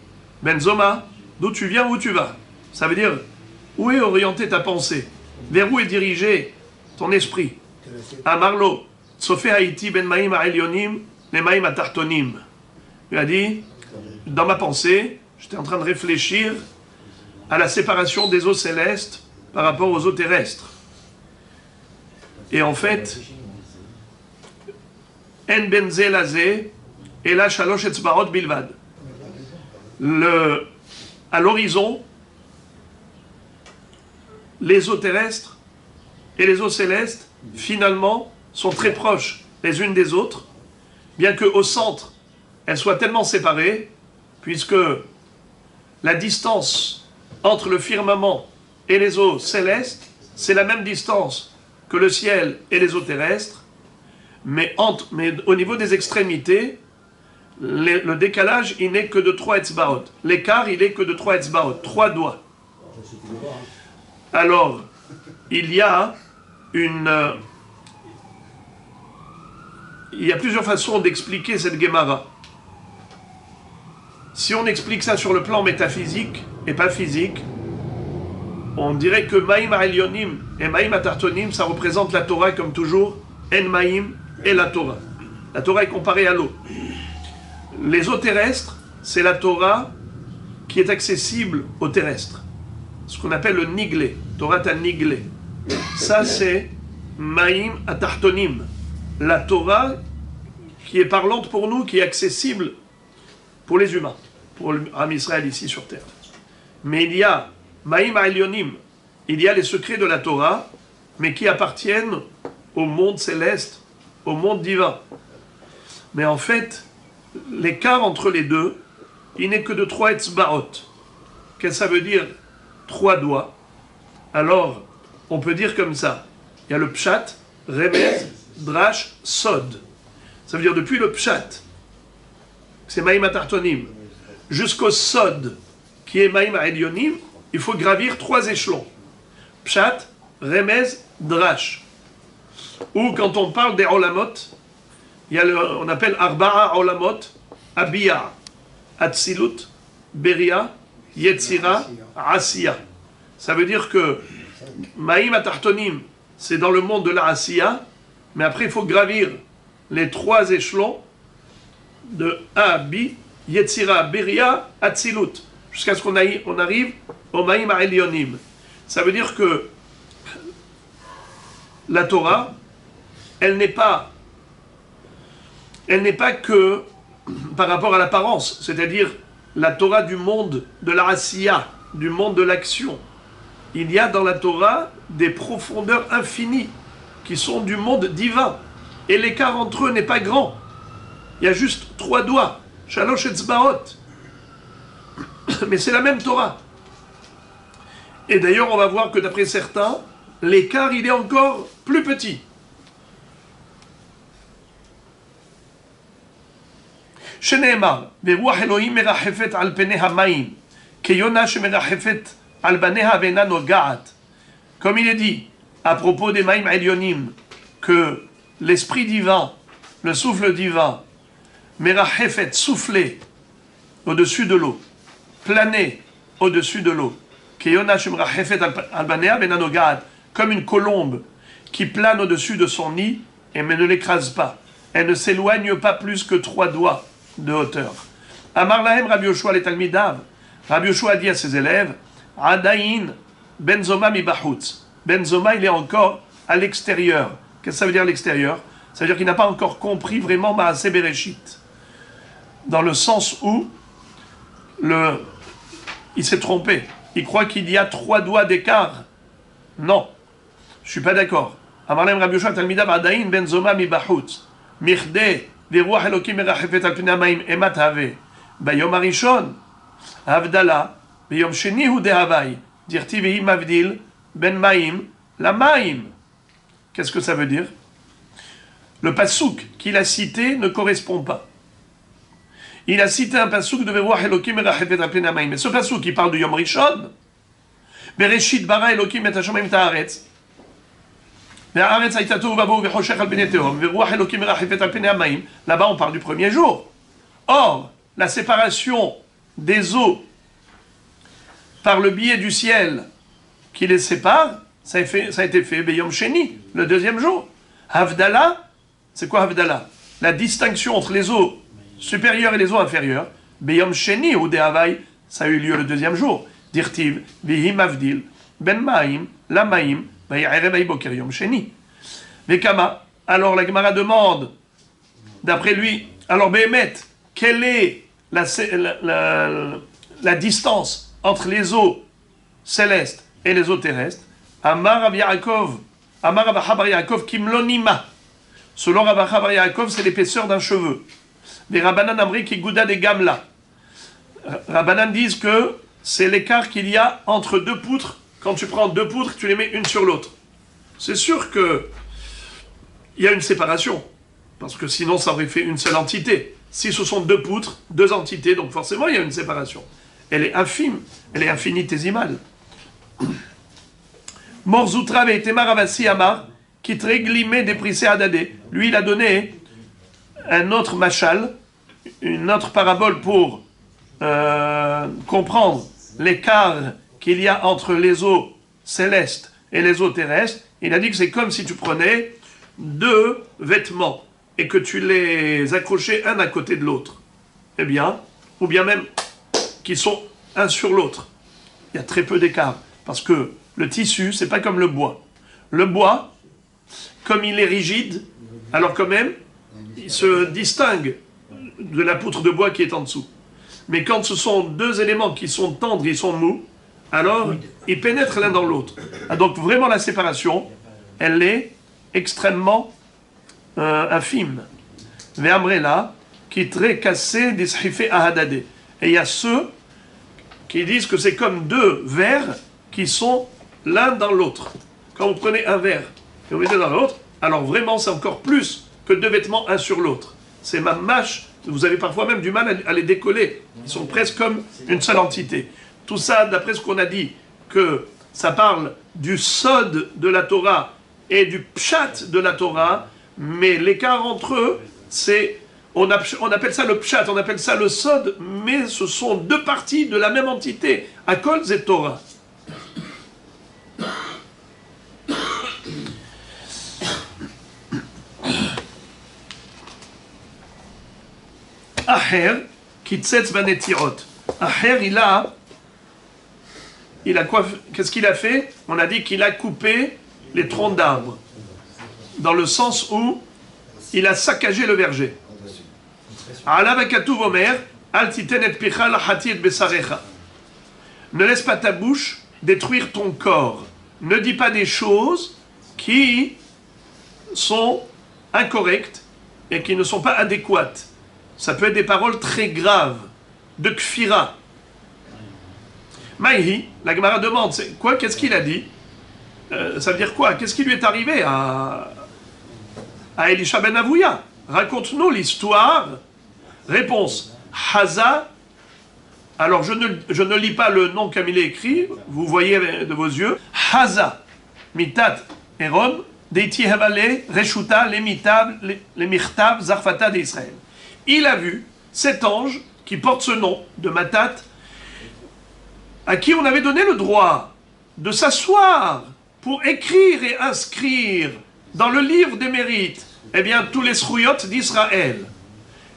Benzoma, d'où tu viens, où tu vas? Ça veut dire, où est orientée ta pensée? Vers où est dirigé ton esprit? Amarlo, Sofé Haïti ben Maïm Ha'elyonim, les Maïm Atartonim. Il a dit, dans ma pensée, j'étais en train de réfléchir à la séparation des eaux célestes par rapport aux eaux terrestres. Et en fait, En benzel azé, et la shalosh etzbarot bilvad. À l'horizon, les eaux terrestres et les eaux célestes, finalement, sont très proches les unes des autres, bien qu'au centre, elles soient tellement séparées, puisque la distance entre le firmament et les eaux célestes, c'est la même distance que le ciel et les eaux terrestres, mais au niveau des extrémités, le décalage, il n'est que de 3 etzbaot. L'écart, il n'est que de 3 etzbaot, 3 doigts. Alors, il y a plusieurs façons d'expliquer cette Gemara. Si on explique ça sur le plan métaphysique et pas physique, on dirait que Maïm Ha'elyonim et Maïm Atartonim, ça représente la Torah comme toujours, En Maïm et la Torah. La Torah est comparée à l'eau. Les eaux terrestres, c'est la Torah qui est accessible aux terrestres. Ce qu'on appelle le Niglé, Torah ta Niglé. Ça c'est Maïm Atartonim. La Torah qui est parlante pour nous, qui est accessible pour les humains, pour l'âme Israël ici sur terre. Mais il y a Maïm Ha'elyonim, il y a les secrets de la Torah, mais qui appartiennent au monde céleste, au monde divin. Mais en fait, l'écart entre les deux, il n'est que de 3 etzbaot. Qu'est-ce que ça veut dire 3 doigts? Alors, on peut dire comme ça. Il y a le pshat, remez, drash, sod. Ça veut dire depuis le pshat, c'est Maïm Atartonim, jusqu'au sod, qui est Maïm Ha'elyonim, il faut gravir 3 échelons. Pshat, remez, drash. Ou quand on parle des olamot, on appelle Arba'a olamot, Abiya, Atzilut, Beria, Yetzira, Asiya. Ça veut dire que Maïm Atartonim, c'est dans le monde de la Asiya, mais après il faut gravir les 3 échelons de Abi Yetzira, Beria, Atzilut, jusqu'à ce qu'on arrive au Maïm Elionim. Ça veut dire que la Torah, elle n'est pas que par rapport à l'apparence, c'est-à-dire la Torah du monde de la Asiya, du monde de l'action. Il y a dans la Torah des profondeurs infinies qui sont du monde divin. Et l'écart entre eux n'est pas grand. Il y a juste 3 doigts. Shalosh etzbaot. Mais c'est la même Torah. Et d'ailleurs, on va voir que d'après certains, l'écart, il est encore plus petit. שנאמר, ורוח אלוהים מרחפת על פני המים, כיונה שמרחפת על בניה ואינה נוגעת. Comme il est dit à propos des Maïm Elionim, que l'esprit divin, le souffle divin, merachefet, souffler au-dessus de l'eau, planer au-dessus de l'eau, keyona shemrachefet al banea ve'ena nogat, comme une colombe qui plane au-dessus de son nid et mais ne l'écrase pas. Elle ne s'éloigne pas plus que 3 doigts de hauteur. Amar lahem Rabbi Yoshua le talmidav. Rabbi Yoshua a dit à ses élèves, Adaïn benzoma mi bachutz. Benzoma, il est encore à l'extérieur. Qu'est-ce que ça veut dire l'extérieur? Ça veut dire qu'il n'a pas encore compris vraiment Maaseh Bereshit. Dans le sens où il s'est trompé. Il croit qu'il y a 3 doigts d'écart. Non, je ne suis pas d'accord. Amar lahem Rabbi Yoshua talmidav Adaïn benzoma mi bachutz. Mirde Veruach Elokim merachefet al pnei hamayim emat have. Bayom harishon Havdala, Bayom sheni hu dehavai. Dirti vehi mavdil ben maim la maim. Qu'est-ce que ça veut dire? Le pasouk qu'il a cité ne correspond pas. Il a cité un pasouk de Veruach Elokim merachefet al pnei hamayim. Mais ce pasouk qui parle de Yom Rishon, Bereshit bara Elokim et hashamayim ta'aretz. Là-bas, on parle du premier jour. Or, la séparation des eaux par le biais du ciel qui les sépare, ça a été fait Beyom Sheni, le deuxième jour. Havdala, c'est quoi Havdala? La distinction entre les eaux supérieures et les eaux inférieures. Beyom Sheni ou Dehavai, ça a eu lieu le deuxième jour. Dirtiv, Vihim Avdil, Ben Maim, La Maim, Vekama. Alors la Gemara demande, d'après lui, alors Béhémet, quelle est la distance entre les eaux célestes et les eaux terrestres? Amar Rav Yaakov, Amar Rav Chabar Yaakov, Kimlonima. Selon Rav Chabar Yaakov, c'est l'épaisseur d'un cheveu. Les Rabbanan Amri qui gouda des gamla. Rabbanan disent que c'est l'écart qu'il y a entre 2 poutres. Quand tu prends 2 poutres, tu les mets une sur l'autre. C'est sûr que il y a une séparation, parce que sinon ça aurait fait une seule entité. Si ce sont 2 poutres, 2 entités, donc forcément il y a une séparation. Elle est infime, elle est infinitésimale. Morzoutra ve'etema Ravasi Amar, qui tréglimé déprisé adadé. Lui il a donné un autre machal, une autre parabole pour comprendre l'écart qu'il y a entre les eaux célestes et les eaux terrestres. Il a dit que c'est comme si tu prenais 2 vêtements et que tu les accrochais un à côté de l'autre. Eh bien, ou bien même qu'ils sont un sur l'autre. Il y a très peu d'écart, parce que le tissu, c'est pas comme le bois. Le bois, comme il est rigide, alors quand même, il se distingue de la poutre de bois qui est en dessous. Mais quand ce sont 2 éléments qui sont tendres, ils sont mous, alors ils pénètrent l'un dans l'autre. Ah, donc vraiment la séparation, elle est extrêmement infime. Ve'amrela, qui très cassé d'isrife ahadade. Et il y a ceux qui disent que c'est comme 2 verres qui sont l'un dans l'autre. Quand vous prenez un verre et vous mettez dans l'autre, alors vraiment c'est encore plus que 2 vêtements un sur l'autre. C'est ma mâche, vous avez parfois même du mal à les décoller. Ils sont presque comme une seule entité. Tout ça, d'après ce qu'on a dit, que ça parle du sod de la Torah et du pshat de la Torah, mais l'écart entre eux, c'est, on appelle ça le pshat, on appelle ça le sod, mais ce sont 2 parties de la même entité, Akol et Torah. Aher, Kitsetz Banetirot. Aher, il a quoi? Qu'est-ce qu'il a fait? On a dit qu'il a coupé les troncs d'arbres. Dans le sens où il a saccagé le verger. Ne laisse pas ta bouche détruire ton corps. Ne dis pas des choses qui sont incorrectes et qui ne sont pas adéquates. Ça peut être des paroles très graves, de kfira. Maïhi, la Gemara demande, c'est quoi? Qu'est-ce qu'il a dit? Ça veut dire quoi? Qu'est-ce qui lui est arrivé à Elisha ben Avouya? Raconte-nous l'histoire. Réponse, Haza. Alors je ne lis pas le nom comme il est écrit, vous voyez de vos yeux. Haza, mitat erom, deiti hevale, reshuta, les mirtav, zarfata d'Israël. Il a vu cet ange qui porte ce nom de Matat, à qui on avait donné le droit de s'asseoir pour écrire et inscrire dans le livre des mérites, eh bien, tous les srouyot d'Israël.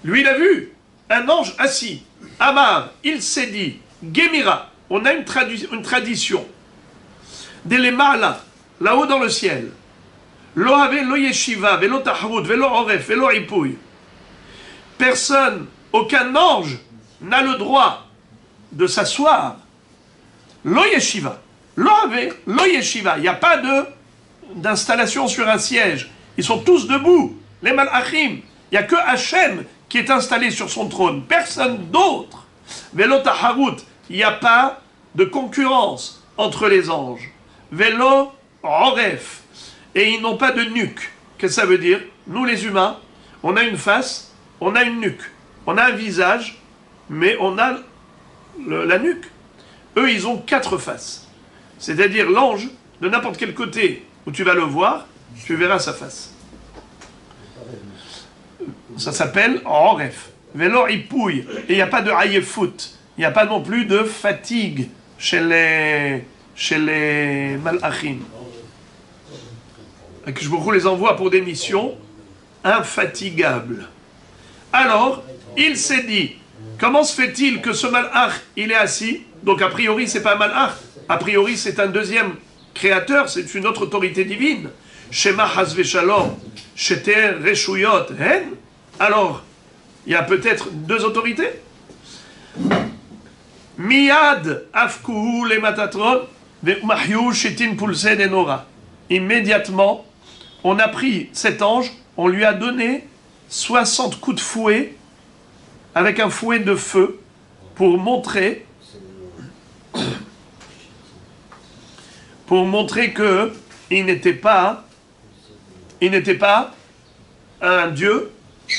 Lui, il a vu un ange assis. Amar, il s'est dit, Gemira, on a une tradition. Delemala, là-haut dans le ciel. Lo have lo yeshiva, velo tahrut, velo oref, velo ipouy. Personne, aucun ange n'a le droit de s'asseoir. Lo yeshiva. Lo have, lo yeshiva. Il n'y a pas d'installation sur un siège. Ils sont tous debout. Les malachim. Il n'y a que Hachem qui est installé sur son trône. Personne d'autre. Velo taharut. Il n'y a pas de concurrence entre les anges. Velo oref. Et ils n'ont pas de nuque. Qu'est-ce que ça veut dire? Nous les humains, on a une face, on a une nuque. On a un visage, mais on a la nuque. Eux, ils ont 4 faces. C'est-à-dire l'ange, de n'importe quel côté où tu vas le voir, tu verras sa face. Ça s'appelle Oref. Vélo ipouille. Et il n'y a pas de ayefout. Il n'y a pas non plus de fatigue chez les malachim. Et que je vous les envoie pour des missions infatigables. Alors, il s'est dit, comment se fait-il que ce malach, il est assis? Donc a priori, c'est pas un malach. A priori, c'est un deuxième créateur, c'est une autre autorité divine. Shema Hasve Shalom, Sheter Reshuyot, Hen. Alors, il y a peut-être 2 autorités. Miyad Afkuhu le Matatron, Mahyu Shetin Pulse Denora. Immédiatement, on a pris cet ange, on lui a donné 60 coups de fouet, avec un fouet de feu, pour montrer que il n'était pas un dieu,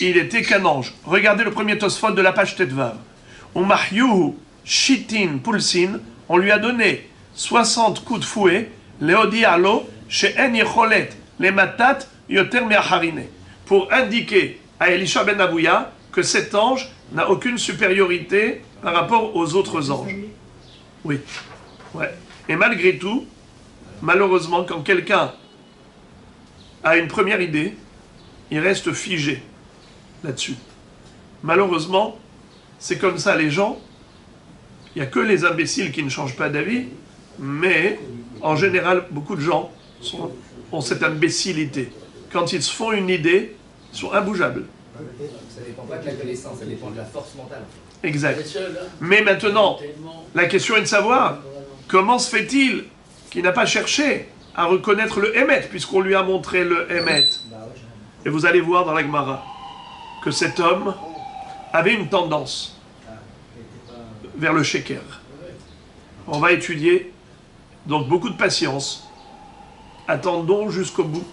il était qu'un ange. Regardez le premier Tosfot de la page Tetvav. Umahyuhu shitin pulsin, on lui a donné 60 coups de fouet, leodi alo she'en yecholet les matat yoter me'acharine, pour indiquer à Elisha ben Avouya que cet ange n'a aucune supériorité par rapport aux autres anges. Oui. Ouais. Et malgré tout, malheureusement, quand quelqu'un a une première idée, il reste figé là-dessus. Malheureusement, c'est comme ça les gens. Il n'y a que les imbéciles qui ne changent pas d'avis, mais en général, beaucoup de gens ont cette imbécilité. Quand ils se font une idée, ils sont imbougeables. Ça ne dépend pas de la connaissance, ça dépend de la force mentale. Exact. Mais maintenant, la question est de savoir comment se fait-il qu'il n'a pas cherché à reconnaître le Hémet, puisqu'on lui a montré le Hémet. Et vous allez voir dans la Gemara que cet homme avait une tendance vers le Sheker. On va étudier, donc beaucoup de patience. Attendons jusqu'au bout.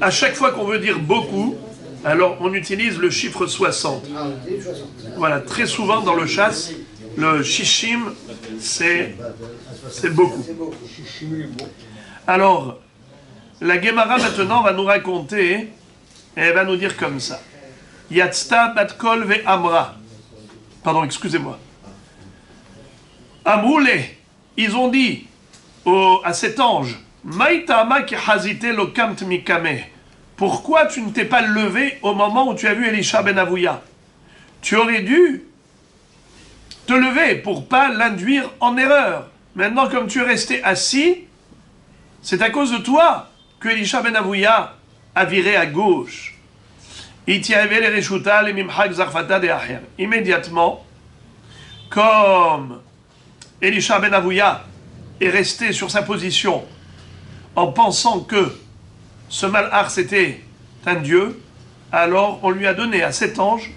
À chaque fois qu'on veut dire beaucoup, alors on utilise le chiffre 60. Voilà, très souvent dans le chasse, le shishim, c'est beaucoup. Alors, la Gemara maintenant va nous raconter, et elle va nous dire comme ça. Yatzta batkol ve amra. Pardon, excusez-moi. Amroule, ils ont dit à cet ange, Maïtama ki hazite lo kamt mikame. Pourquoi tu ne t'es pas levé au moment où tu as vu Elisha ben Avouya? Tu aurais dû te lever pour pas l'induire en erreur. Maintenant, comme tu es resté assis, c'est à cause de toi que Elisha ben Avouya a viré à gauche. Immédiatement, comme Elisha ben Avouya est resté sur sa position en pensant que ce malach c'était un dieu, alors on lui a donné à cet ange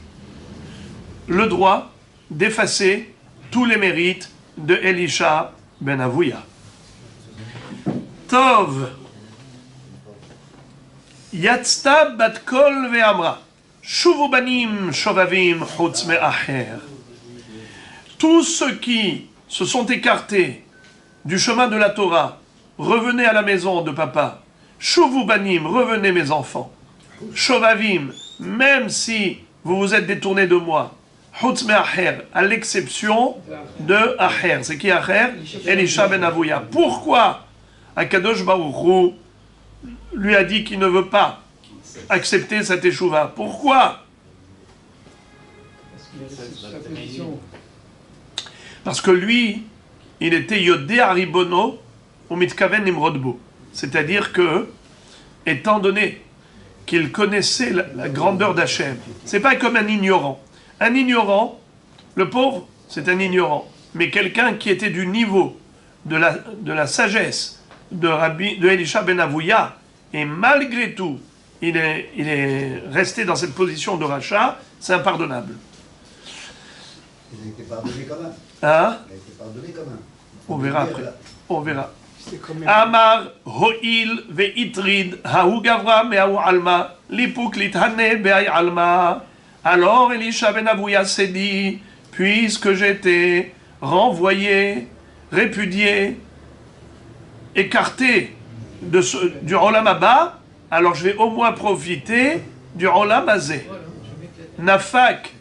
le droit d'effacer tous les mérites de Elisha ben Avouya. Tov. Yatzta bat kol ve'amra. Shuvu banim shovavim chutz me'acher. Tous ceux qui se sont écartés du chemin de la Torah, revenez à la maison de papa. Shuvu banim, revenez mes enfants. Shovavim, même si vous vous êtes détournés de moi. Chutz me'acher, à l'exception de Acher. C'est qui Acher? Elisha ben Avouya. Pourquoi Akadosh Baruch Hu lui a dit qu'il ne veut pas accepter cette échouva? Pourquoi? Parce que lui, il était Yodé Haribono ou Mitkaven Nimrodbo. C'est-à-dire que, étant donné qu'il connaissait la grandeur d'Hachem, c'est pas comme un ignorant. Un ignorant, le pauvre, c'est un ignorant. Mais quelqu'un qui était du niveau de la sagesse de Elisha ben Avouya, et malgré tout, il est resté dans cette position de rachat, c'est impardonnable. Il a été pardonné quand même. Hein? Il a été pardonné quand même. On verra après. On verra. Amar ho'il ve'itrid ha'u gavra me'ahu alma lipuk lithane be'ay alma. Alors Elisha ben Avouya s'est dit, puisque j'étais renvoyé, répudié, écarté du Olam Haba, alors je vais au moins profiter du Olam Hazé. Nafak,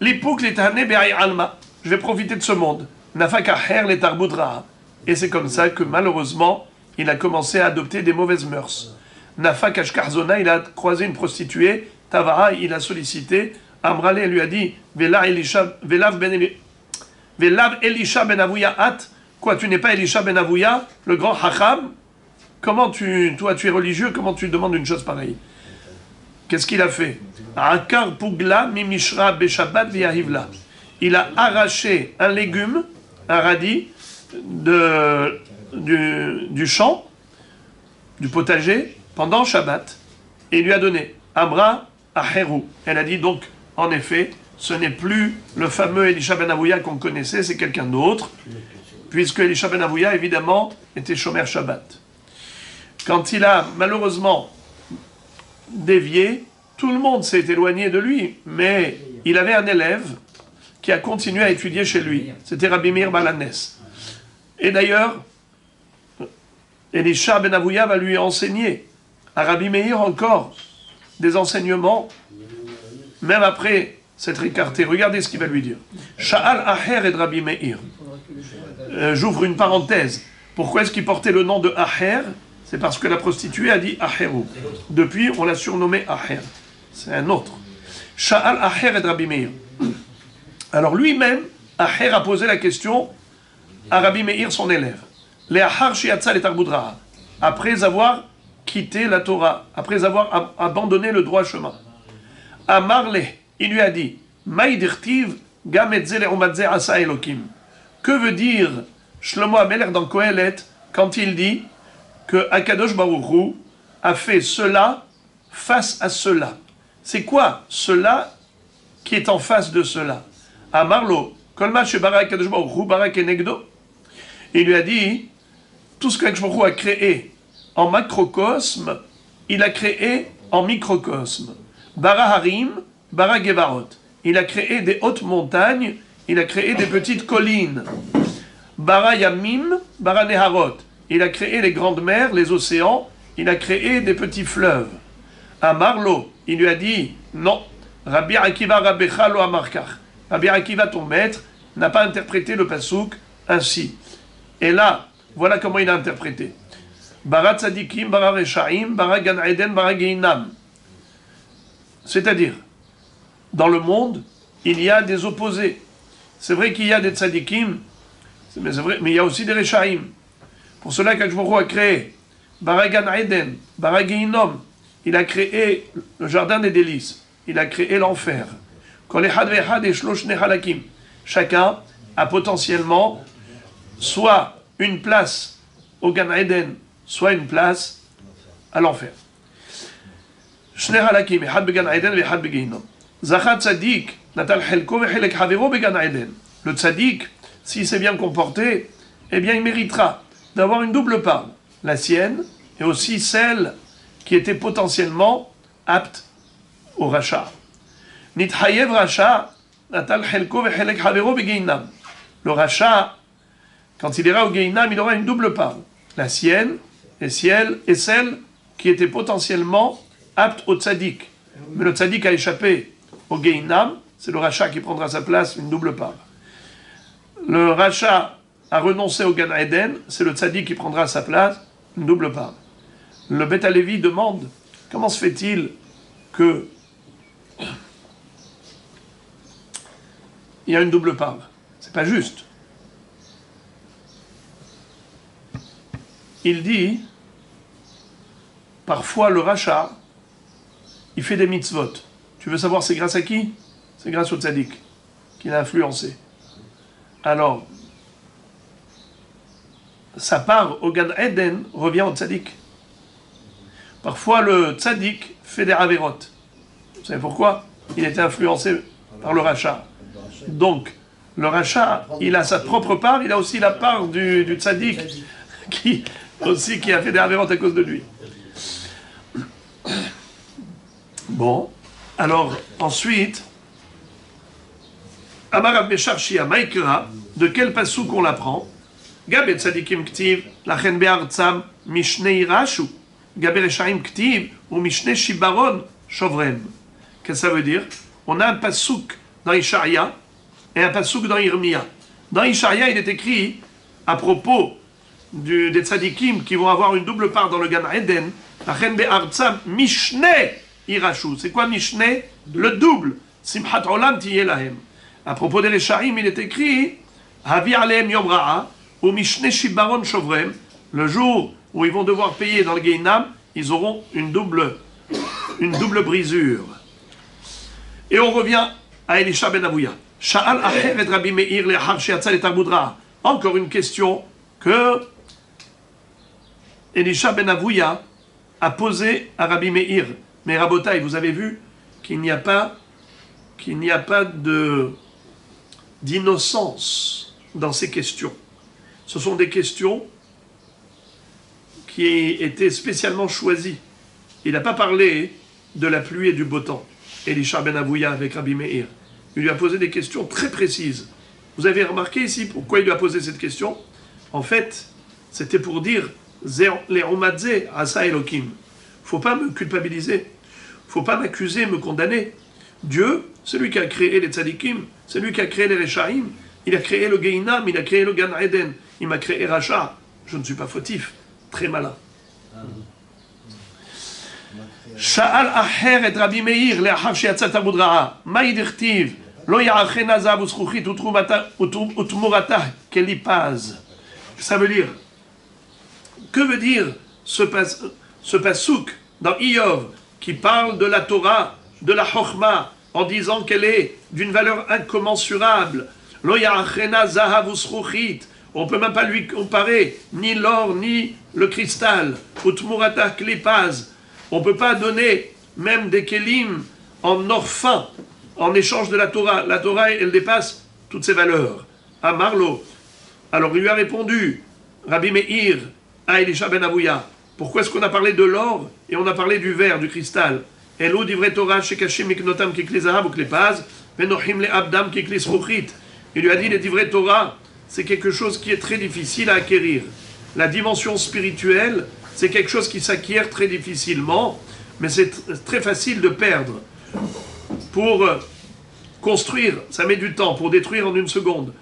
l'ipuk l'etahane be'ay alma. Je vais profiter de ce monde. Nafak aher l'etarbudra. Et c'est comme ça que malheureusement, il a commencé à adopter des mauvaises mœurs. Nafak ashkarzona, il a croisé une prostituée. Tavara, il a sollicité. Amrale lui a dit, Velav Elisha ben Avouya at. Quoi, tu n'es pas Elisha ben Avouya, le grand Hacham? Comment toi tu es religieux, comment tu demandes une chose pareille? Qu'est-ce qu'il a fait? Akar pugla mimishra beshabbat v'yahivla. Il a arraché un légume, un radis, du champ, du potager, pendant Shabbat, et il lui a donné. Amra aheru. Elle a dit donc, en effet, ce n'est plus le fameux Elisha ben Avouya qu'on connaissait, c'est quelqu'un d'autre, puisque Elisha ben Avouya, évidemment, était Shomer Shabbat. Quand il a malheureusement dévié, tout le monde s'est éloigné de lui, mais il avait un élève qui a continué à étudier chez lui. C'était Rabbi Meir Balanes. Et d'ailleurs, Elisha ben Avouya va lui enseigner à Rabbi Meir encore des enseignements, même après s'être écarté. Regardez ce qu'il va lui dire. Sha'al Aher et Rabbi Meir. J'ouvre une parenthèse. Pourquoi est-ce qu'il portait le nom de Aher? C'est parce que la prostituée a dit Aheru. Depuis, on l'a surnommé Aher. C'est un autre. Sha'al Aher et Rabbi Meir. Alors lui-même, Aher a posé la question à Rabbi Meir, son élève. Le'achar shi'atza le'tarbudra. Après avoir quitté la Torah, après avoir abandonné le droit chemin. Amarle, il lui a dit, Maïdirtiv gam etze le'omadze asa Elokim. Que veut dire Shlomo HaMelech dans Kohelet quand il dit que Akadosh Baruch Hu a fait cela face à cela? C'est quoi cela qui est en face de cela? Amarlo, Kolma shebara Akadosh Baruch Hu bara kenegdo. Il lui a dit, tout ce qu'Akadosh Baruch Hu a créé en macrocosme, il a créé en microcosme. Bara harim, bara gevarot. Il a créé des hautes montagnes, il a créé des petites collines. Bara yamim, bara neharot. Il a créé les grandes mers, les océans, il a créé des petits fleuves. À Marlo, il lui a dit, non, Rabbi Akiva Rabbecha lo amarkach. Rabbi Akiva, ton maître, n'a pas interprété le pasouk ainsi. Et là, voilà comment il a interprété. Bara tzadikim, bara reshaim, bara gan eden, bara geinam. C'est-à-dire, dans le monde, il y a des opposés. c'est vrai qu'il y a des tzadikim, mais c'est vrai, mais il y a aussi des rechaim. Pour cela qu'Akshmoro a créé Baragan Eden, Baraginom, il a créé le jardin des délices, il a créé l'enfer. Chacun a potentiellement soit une place au Gan Eden, soit une place à l'enfer. שני חלקים, אחד בגן עדן ואחד בגיהינום. זכה צדיק, נטל חלקו וחלק חברו בגן עדן. Le tzaddik, s'il s'est bien comporté, eh bien il méritera d'avoir une double part, la sienne et aussi celle qui était potentiellement apte au rachat. Nithayev rachat, natal chelko vechelek havero begehinam. Le rachat, quand il ira au gehinam, il aura une double part, la sienne et celle qui était potentiellement apte au tzaddik. Mais le tzaddik a échappé au gehinam, c'est le rachat qui prendra sa place, une double part. Le rachat a renoncé au Gan Eden, c'est le tzaddik qui prendra sa place, une double part. Le Beth Alevi demande, comment se fait-il que il y a une double part? C'est pas juste. Il dit, parfois le rachat, il fait des mitzvot. Tu veux savoir c'est grâce à qui? C'est grâce au tzaddik, qui l'a influencé. Alors, sa part au Gan Eden revient au tzaddik. Parfois, le tzaddik fait des averot. Vous savez pourquoi? Il était influencé par le rachat. Donc, le rachat, il a sa propre part, il a aussi la part du tzaddik qui a fait des averot à cause de lui. Bon, alors, ensuite, Amar Rav Meshach Shia Maïkra, de quel passouk on l'apprend? Gabé tzadikim ktiv, lachen be'artzam, mishnei rashu. Gabé rechaim ktiv, ou mishnei shibaron, shovrem. Qu'est-ce que ça veut dire? On a un passouk dans Ishaïa et un passouk dans Irmia. Dans Ishaïa, il est écrit, à propos des tzadikim qui vont avoir une double part dans le Gan Eden, lachen be'artzam, mishnei irashu. C'est quoi mishnei? Le double. Simchat olam tiyeh lahem. À propos des Rechaim, il est écrit Havi aleim yom ra'a ou mishne shibaron shovrem. Le jour où ils vont devoir payer dans le Gehinam, ils auront une double brisure. Et on revient à Elisha ben Avouya. Sha'al acher et Rabbi Meir le'achar she'yatzal et Talmud Ra'a. Encore une question que Elisha ben Avouya a posée à Rabbi Meir. Mais Rabotai, vous avez vu qu'il n'y a pas d'innocence dans ces questions. Ce sont des questions qui étaient spécialement choisies. Il n'a pas parlé de la pluie et du beau temps, Elisha ben Avouya avec Rabbi Meir. Il lui a posé des questions très précises. Vous avez remarqué ici pourquoi il lui a posé cette question? En fait, c'était pour dire Le'omadze asa Elokim. Il ne faut pas me culpabiliser. Il ne faut pas m'accuser, me condamner. Dieu, c'est lui qui a créé les tzadikim, c'est lui qui a créé les rechaim, il a créé le Gehinam, il a créé le Gan Eden, il m'a créé Racha. Je ne suis pas fautif, très malin. Sha'al acher et Rabbi Meir le'achar she'yatzal Talmud Ra'a, ma'i dirtiv, lo ya'achena zahav u'zchuchit u'tmurata kelipaz. Ça veut dire, que veut dire ce passouk dans Iyov qui parle de la Torah, de la Chochma, en disant qu'elle est d'une valeur incommensurable. Lo ya'achena zahav u'zchuchit. On ne peut même pas lui comparer ni l'or ni le cristal. Utmurata klipaz. On ne peut pas donner même des kelim en or fin en échange de la Torah. La Torah, elle dépasse toutes ses valeurs. À Marlo. Alors il lui a répondu, Rabbi Meir, à Elisha ben Avouya, pourquoi est-ce qu'on a parlé de l'or et on a parlé du verre, du cristal? Elo divrei Torah shekashim miknotam kikli zahav ou klipaz, venochim le abdam kikli zchuchit. Il lui a dit, les divrei Torah, c'est quelque chose qui est très difficile à acquérir. La dimension spirituelle, c'est quelque chose qui s'acquiert très difficilement, mais c'est très facile de perdre. Pour construire, ça met du temps, pour détruire en une seconde.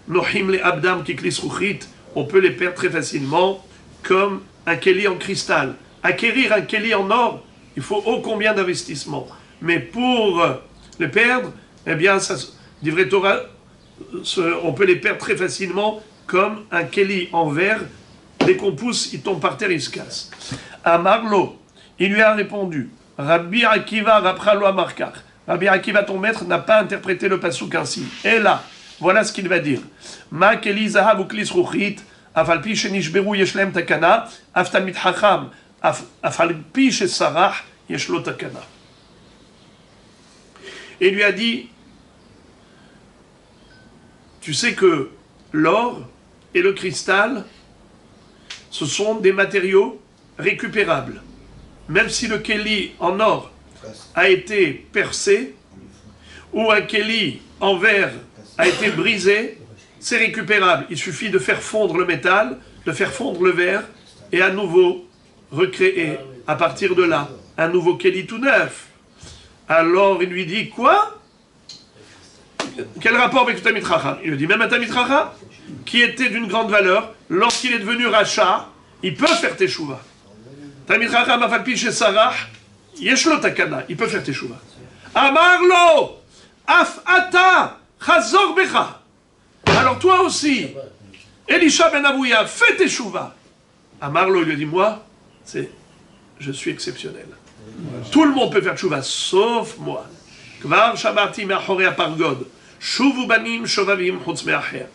Nohim le abdam kikli zchuchit, on peut les perdre très facilement, comme un keli en cristal. Acquérir un keli en or, il faut ô combien d'investissement. Mais pour le perdre, eh bien, ça, divrei Torah, on peut les perdre très facilement, comme un keli en verre. Dès qu'on pousse, il tombe par terre, il se casse. Amarlo, il lui a répondu, Rabbi Akiva Rapralo Amarkar. Rabbi Akiva, ton maître, n'a pas interprété le passouk ainsi. Et là, voilà ce qu'il va dire. Ma keli zahav uklis ruchit, afalpi shenishberu yeshlem takana, aftalmit hacham, afalpi shesarach yeshlo takana. Et il lui a dit, tu sais que l'or et le cristal, ce sont des matériaux récupérables. Même si le keli en or a été percé, ou un keli en verre a été brisé, c'est récupérable. Il suffit de faire fondre le métal, de faire fondre le verre, et à nouveau recréer, à partir de là, un nouveau keli tout neuf. Alors il lui dit, quoi? Quel rapport avec le Talmid Chacham? Il lui dit, même un Talmid Chacham, qui était d'une grande valeur, lorsqu'il est devenu rachat, il peut faire teshuva. Talmid Chacham afalpi shesarach, yeshlo takana, il peut faire teshuva. Amarlo, af ata, chazor becha. Alors toi aussi, Elisha ben Avouya, fais teshuva. Amarlo, il lui dit, moi, je suis exceptionnel. Tout le monde peut faire teshuva, sauf moi. Kvar shabati me'achorei apargod, shuvu banim shovavim chutz me'acher.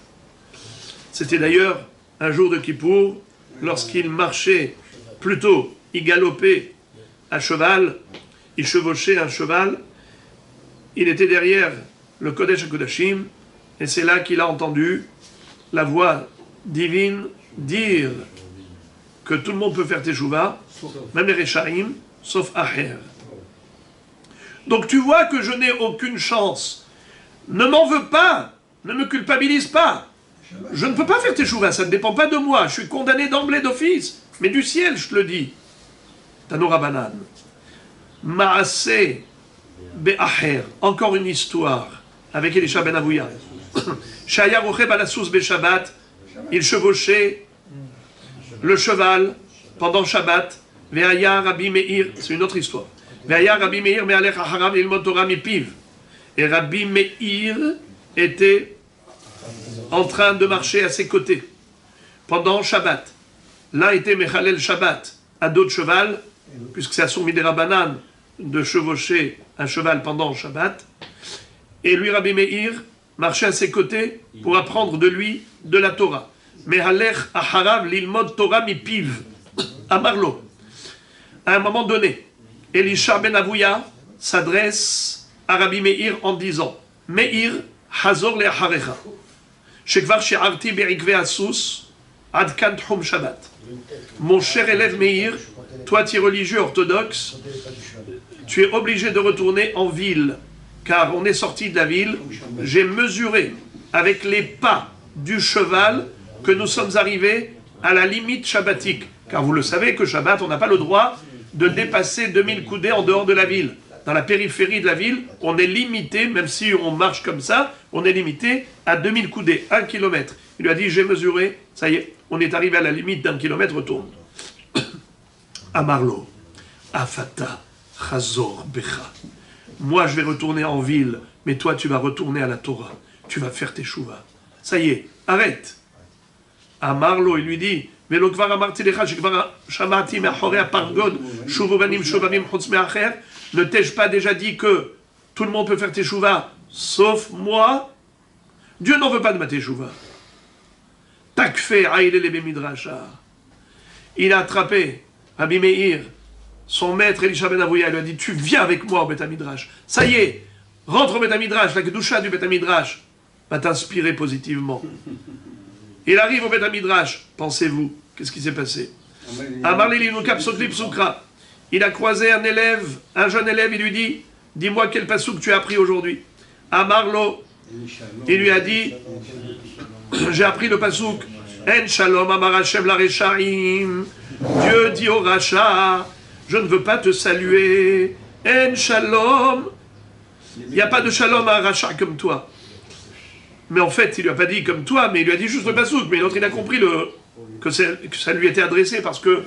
C'était d'ailleurs un jour de Kippour, lorsqu'il marchait, plutôt, il galopait à cheval, il chevauchait un cheval, il était derrière le Kodesh HaKodashim, et c'est là qu'il a entendu la voix divine dire que tout le monde peut faire teshuva, même les Rechaim, sauf Acher. Donc tu vois que je n'ai aucune chance. Ne m'en veux pas, ne me culpabilise pas. Je ne peux pas faire teshuva, ça ne dépend pas de moi. Je suis condamné d'emblée d'office, mais du ciel, je te le dis. Tanura Banan. Maaseh Be'acher. Encore une histoire avec Elisha ben Avouya. Shaya Roche Balassus Be'Shabbat. Il chevauchait le cheval pendant Shabbat. Ve'aya Rabbi Meir. C'est une autre histoire. Ve'aya Rabbi Meir me'alech hacharav lilmod Torah mipiv. Et Rabbi Meir était en train de marcher à ses côtés pendant Shabbat. L'un était Mechalel Shabbat à dos de cheval, puisque c'est à son Midera Banan de chevaucher un cheval pendant Shabbat. Et lui, Rabbi Meir, marchait à ses côtés pour apprendre de lui de la Torah. Mehalech Aharav lilmod Torah mipiv. Amarlo. À un moment donné, Elisha ben Avouya s'adresse à Rabbi Meir en disant, Meir, Hazor le Acharecha. Shekvar she'arti be'ikve asus, ad kan tchum Shabbat. Mon cher élève Meir, toi tu es religieux orthodoxe, tu es obligé de retourner en ville, car on est sorti de la ville, j'ai mesuré avec les pas du cheval que nous sommes arrivés à la limite shabbatique. Car vous le savez que Shabbat, on n'a pas le droit de dépasser 2000 coudées en dehors de la ville. Dans la périphérie de la ville, on est limité, même si on marche comme ça, on est limité à 2000 coudées, 1 kilomètre. Il lui a dit, j'ai mesuré, ça y est, on est arrivé à la limite d'1 kilomètre, retourne. Amarlo, Afata, Chazor, Becha. Moi, je vais retourner en ville, mais toi, tu vas retourner à la Torah. Tu vas faire tes chouvas. Ça y est, arrête. Amarlo, il lui dit, ne t'ai-je pas déjà dit que tout le monde peut faire teshuva, sauf moi? Dieu n'en veut pas de ma teshuva. Takfe aïle le midrasha. Il a attrapé Rabbi Meir, son maître Elisha ben Avouya, il lui a dit, tu viens avec moi au Beth Midrash. Ça y est, rentre au Beth Midrash, la kedusha du Beth Midrash va t'inspirer positivement. Il arrive au Beth Midrash, pensez-vous, qu'est-ce qui s'est passé? Il a croisé un élève, un jeune élève, il lui dit, dis-moi quel passouk tu as appris aujourd'hui. Amarlo, il lui a dit, j'ai appris le passouk, En shalom amar Hashem la rechaim. Dieu dit au rachat, je ne veux pas te saluer. En shalom. Il n'y a pas de shalom à un rachat comme toi. Mais en fait, il lui a pas dit comme toi, mais il lui a dit juste le passouk. Mais l'autre, il a compris que ça lui était adressé parce que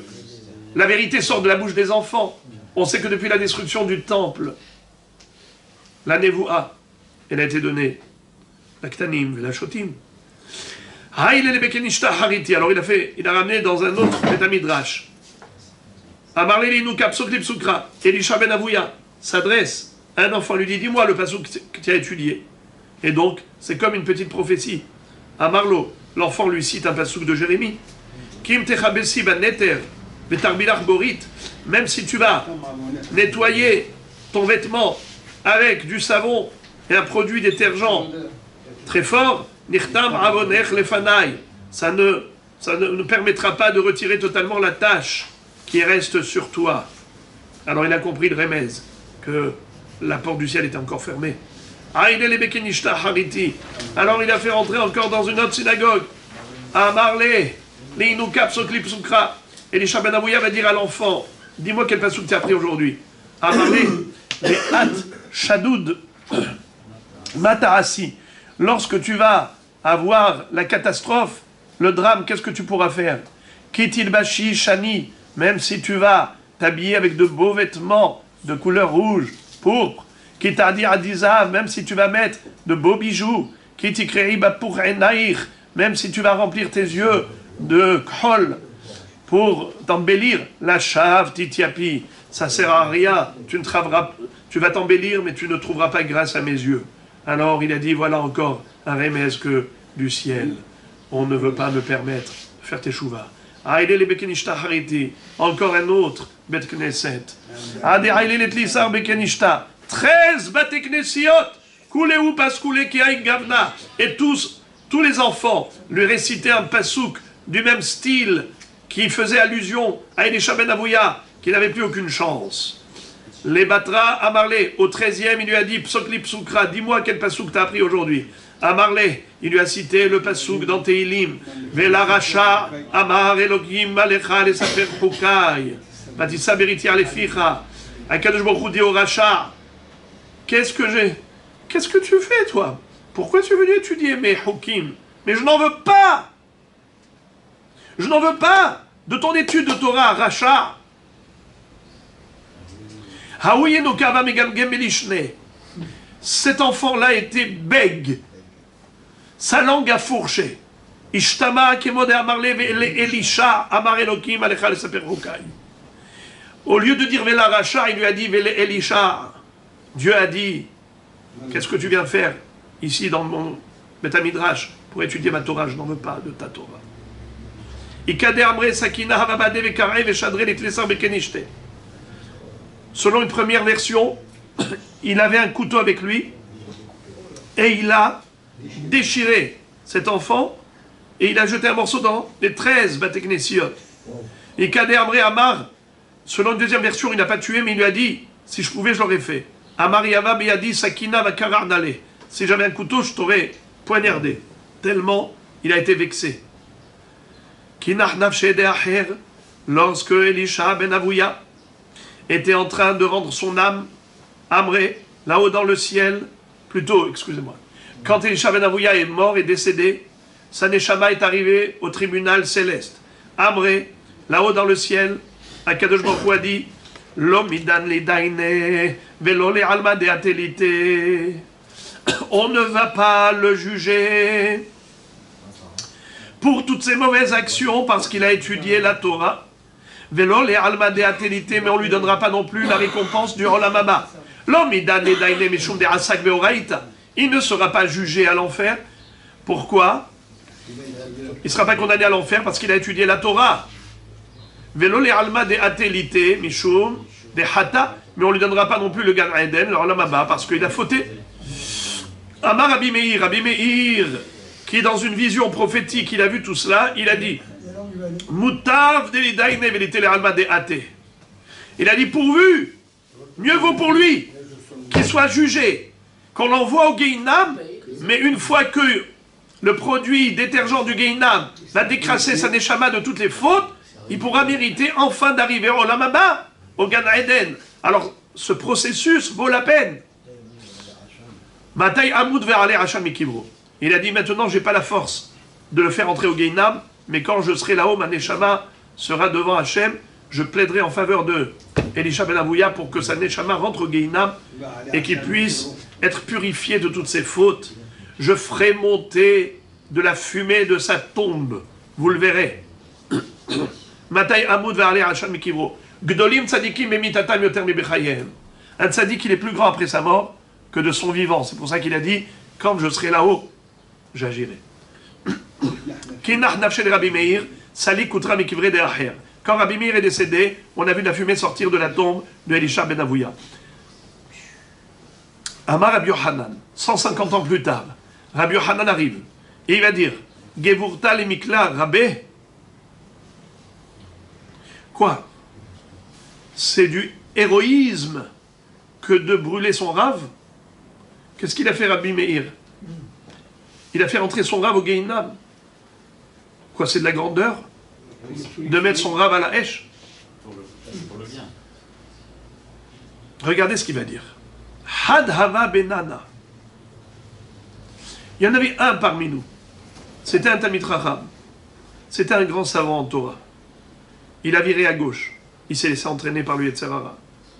la vérité sort de la bouche des enfants. On sait que depuis la destruction du temple, la Nevoua, elle a été donnée לקטנים ולשוטים. Alors il a ramené dans un autre Beth Midrash. Amarle linuka psuk lipsukra. Elisha ben Avouya s'adresse à un enfant, lui dit, dis-moi le pasuk que tu as étudié. Et donc, c'est comme une petite prophétie. Amarlo, l'enfant lui cite un pasuk de Jérémie. Kim techabesi ben neter, betarbilach gorit. Même si tu vas nettoyer ton vêtement avec du savon et un produit détergent très fort, Nichtam avonech lefanai. Ça ne permettra pas de retirer totalement la tâche qui reste sur toi. Alors il a compris le remez, que la porte du ciel était encore fermée. Alors il a fait rentrer encore dans une autre synagogue. Amarle, Linuka psokli psukra. Elisha ben Avouya va dire à l'enfant, dis-moi quel pasuk tu as appris aujourd'hui. Amarle, Ve'at shadoud matarasi. Lorsque tu vas avoir la catastrophe, le drame, qu'est-ce que tu pourras faire? Kitil bashi shani, même si tu vas t'habiller avec de beaux vêtements de couleur rouge, pourpre. Kitadi adiza, même si tu vas mettre de beaux bijoux. Kitikrei bapur enaïr, même si tu vas remplir tes yeux de khol pour t'embellir. La chave titiapi, ça sert à rien. Tu vas t'embellir, mais tu ne trouveras pas grâce à mes yeux. Alors il a dit, voilà encore un remez que du ciel. On ne veut pas me permettre de faire tes chouvas. Encore un autre Bet Knesset. 13 Bate Knessiot. Kouleu paskoule ki aïk gavna. Et tous les enfants lui récitaient un pasouk du même style qui faisait allusion à Elisha ben Avouya, qui n'avait plus aucune chance. Les Batra Amarle, au 13e, il lui a dit Psokli Psukra, dis-moi quel pasouk t'as appris aujourd'hui. Amarle, il lui a cité le pasouk dans Tehilim. Vela Racha, Amar Elohim Alecha Lesaper Chukai. Batissa Beriti Aleficha. Akadosh Baruch Hu dit au Racha, qu'est-ce que tu fais toi? Pourquoi tu es venu étudier mes Hukim? Mais je n'en veux pas. Je n'en veux pas de ton étude de Torah, Racha. Cet enfant-là était bègue. Sa langue a fourché. Ishtama kemode amarle Elisha amar Elokim alecha lesaper chukai. Au lieu de dire Vela Racha, il lui a dit Vele Elisha. Dieu a dit, qu'est-ce que tu viens faire ici dans mon Beth Midrash pour étudier ma Torah? Je n'en veux pas de ta Torah. Selon une première version, il avait un couteau avec lui et il a déchiré cet enfant et il a jeté un morceau dans les 13 Bate Knessiot. Et Kader Amré Amar, selon une deuxième version, il n'a pas tué, mais il lui a dit, si je pouvais, je l'aurais fait. Amar Yava Beyadi Sakina va Kararnale. Si j'avais un couteau, je t'aurais poignardé. Tellement il a été vexé. Lorsque Elisha ben Avouya était en train de rendre son âme, Amré, là-haut dans le ciel, plutôt, excusez-moi, quand Elisha ben Avouya est mort et décédé, sa neshama est arrivé au tribunal céleste. Amré, là-haut dans le ciel, Akadosh Baruch Hu a dit, L'omidan li daine, velo le alma de atelite. On ne va pas le juger pour toutes ses mauvaises actions parce qu'il a étudié la Torah. Velo le alma de atelite, mais on ne lui donnera pas non plus la récompense du Olam Haba. L'omidan li daine mishum de asak beoraita. Il ne sera pas jugé à l'enfer. Pourquoi? Il ne sera pas condamné à l'enfer parce qu'il a étudié la Torah. Velo le alma de atelite, mishum, de hata, mais on ne lui donnera pas non plus le Gan Eden, le Olam Haba, parce qu'il a fauté. Amar Rabbi Meir, qui dans une vision prophétique, il a vu tout cela, il a dit, Mutav de lidaine velite le alma de ate. Il a dit, pourvu, mieux vaut pour lui qu'il soit jugé, qu'on l'envoie au Gehinam, mais une fois que le produit détergent du Gehinam va décrasser sa neshama de toutes les fautes, il pourra mériter enfin d'arriver au Olam Haba, au Gan Eden. Alors, ce processus vaut la peine. Matai Amoud ve'aleh Hacham mikibro. Il a dit, maintenant, je n'ai pas la force de le faire entrer au Gehinam, mais quand je serai là-haut, ma neshama sera devant Hachem, je plaiderai en faveur de Elisha ben Avouya pour que sa neshama rentre au Gehinam et qu'il puisse être purifié de toutes ses fautes. je ferai monter de la fumée de sa tombe. Vous le verrez. Matay Amoud va aller à Hachan Mikivro. Gdolim tzadikim emitatam yoter mi bechayem. Un tzadik, il est plus grand après sa mort que de son vivant. C'est pour ça qu'il a dit, quand je serai là-haut, j'agirai. Kinach nafshel Rabbi Meir, salik kutra mikivre de acher. Quand Rabbi Meir est décédé, on a vu la fumée sortir de la tombe de Elisha ben Avouya. Amar Rabbi Yohanan, 150 ans plus tard, Rabbi Yohanan arrive et il va dire Gevurta le mikla rabbe. Quoi? C'est du héroïsme que de brûler son rave? Qu'est-ce qu'il a fait Rabbi Meir? Il a fait rentrer son rave au Gehinam. Quoi, c'est de la grandeur de mettre son rave à la hèche? Pour le bien. Regardez ce qu'il va dire. Had Hava Benana. Il y en avait un parmi nous. C'était un Talmid Chacham. C'était un grand savant en Torah. Il a viré à gauche. Il s'est laissé entraîner par lui, etc.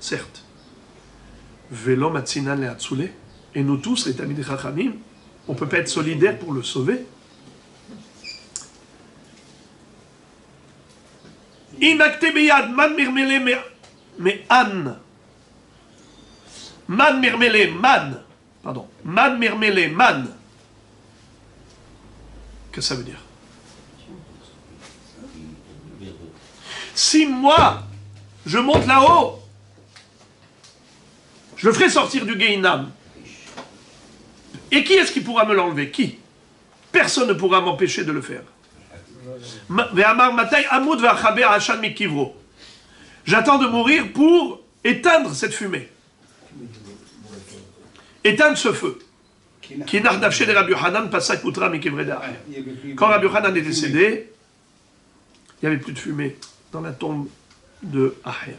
Certes. Velo Matsinan le Hatzule. Et nous tous, les Talmid Chachamim, on ne peut pas être solidaires pour le sauver. Inakte beyad man mirmele me an. Man mirmele man. Pardon. Man mirmele man. Qu'est-ce que ça veut dire? Si moi, je monte là-haut, je le ferai sortir du Gehinam. Et qui est-ce qui pourra me l'enlever? Qui? Personne ne pourra m'empêcher de le faire. J'attends de mourir pour éteindre cette fumée. Éteindre ce feu. Quand Rabbi Yohanan est décédé, il n'y avait plus de fumée dans la tombe de Aher.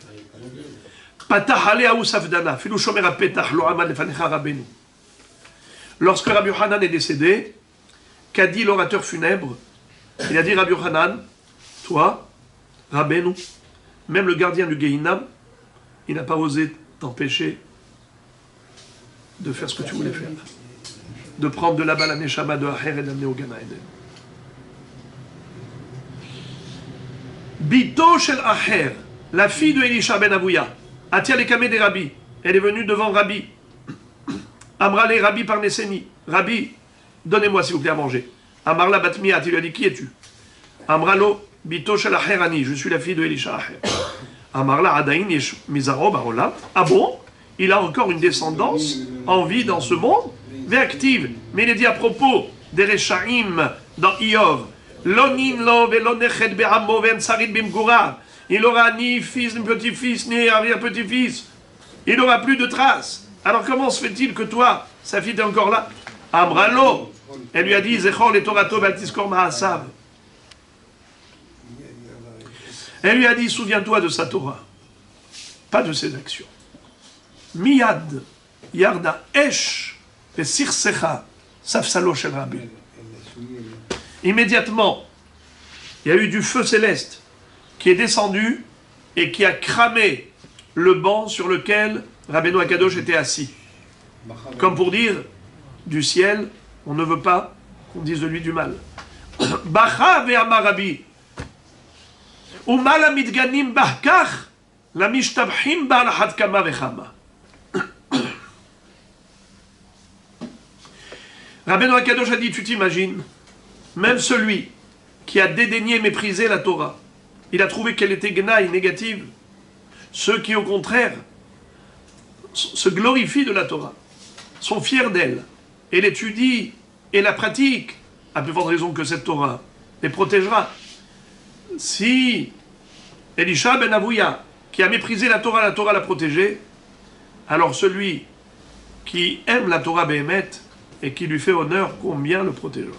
Lorsque Rabbi Yohanan est décédé, qu'a dit l'orateur funèbre? Il a dit Rabbi Yohanan, toi, Rabbeinu, même le gardien du Gehinam, il n'a pas osé t'empêcher de faire ce que tu voulais faire. De prendre de là-bas la Neshama de Aher et d'amener au Gan Eden. Bito shel Aher, la fille de Elisha ben Avouya, Atia les Kameh des Rabbi, elle est venue devant Rabbi. Amrale Rabbi par Nesseni, Rabbi, donnez-moi s'il vous plaît à manger. Amarla Batmiat, il lui a dit, qui es-tu? Amralo, Bito shel Aher Ani, je suis la fille de Elisha Aher. Amarla Adain yesh mizaro barolam. Ah bon? Il a encore une descendance en vie dans ce monde? Véactive. Mais il est dit à propos des Rechaim dans Iov. Lonin lo velonechet be'amo ve'ensarit bimgura. Il n'aura ni fils, ni petit-fils, ni arrière-petit-fils. Il n'aura plus de traces. Alors comment se fait-il que toi, sa fille est encore là? Amralo. Elle lui a dit, Zechor le Torato Baltiskor Maasav. Elle lui a dit, souviens-toi de sa Torah. Pas de ses actions. Miyad, Yarda, Esh, et Sirsecha, Safsalo Shel Rabbi. Immédiatement, il y a eu du feu céleste qui est descendu et qui a cramé le banc sur lequel Rabbeinu Akadosh était assis. Comme pour dire, du ciel, on ne veut pas qu'on dise de lui du mal. Bacha ve'amar Rabbi. Umala mitganim bahkach, la mishtabchim ba'alachat kama vechama. Rabbeinu Akadosh a dit, tu t'imagines, même celui qui a dédaigné, méprisé la Torah, il a trouvé qu'elle était gnaï, négative. Ceux qui, au contraire, se glorifient de la Torah, sont fiers d'elle, et l'étudient et la pratiquent, à plus forte raison que cette Torah les protégera. Si Elisha ben Avouya, qui a méprisé la Torah l'a protégé, alors celui qui aime la Torah Béhémet et qui lui fait honneur, combien le protégera?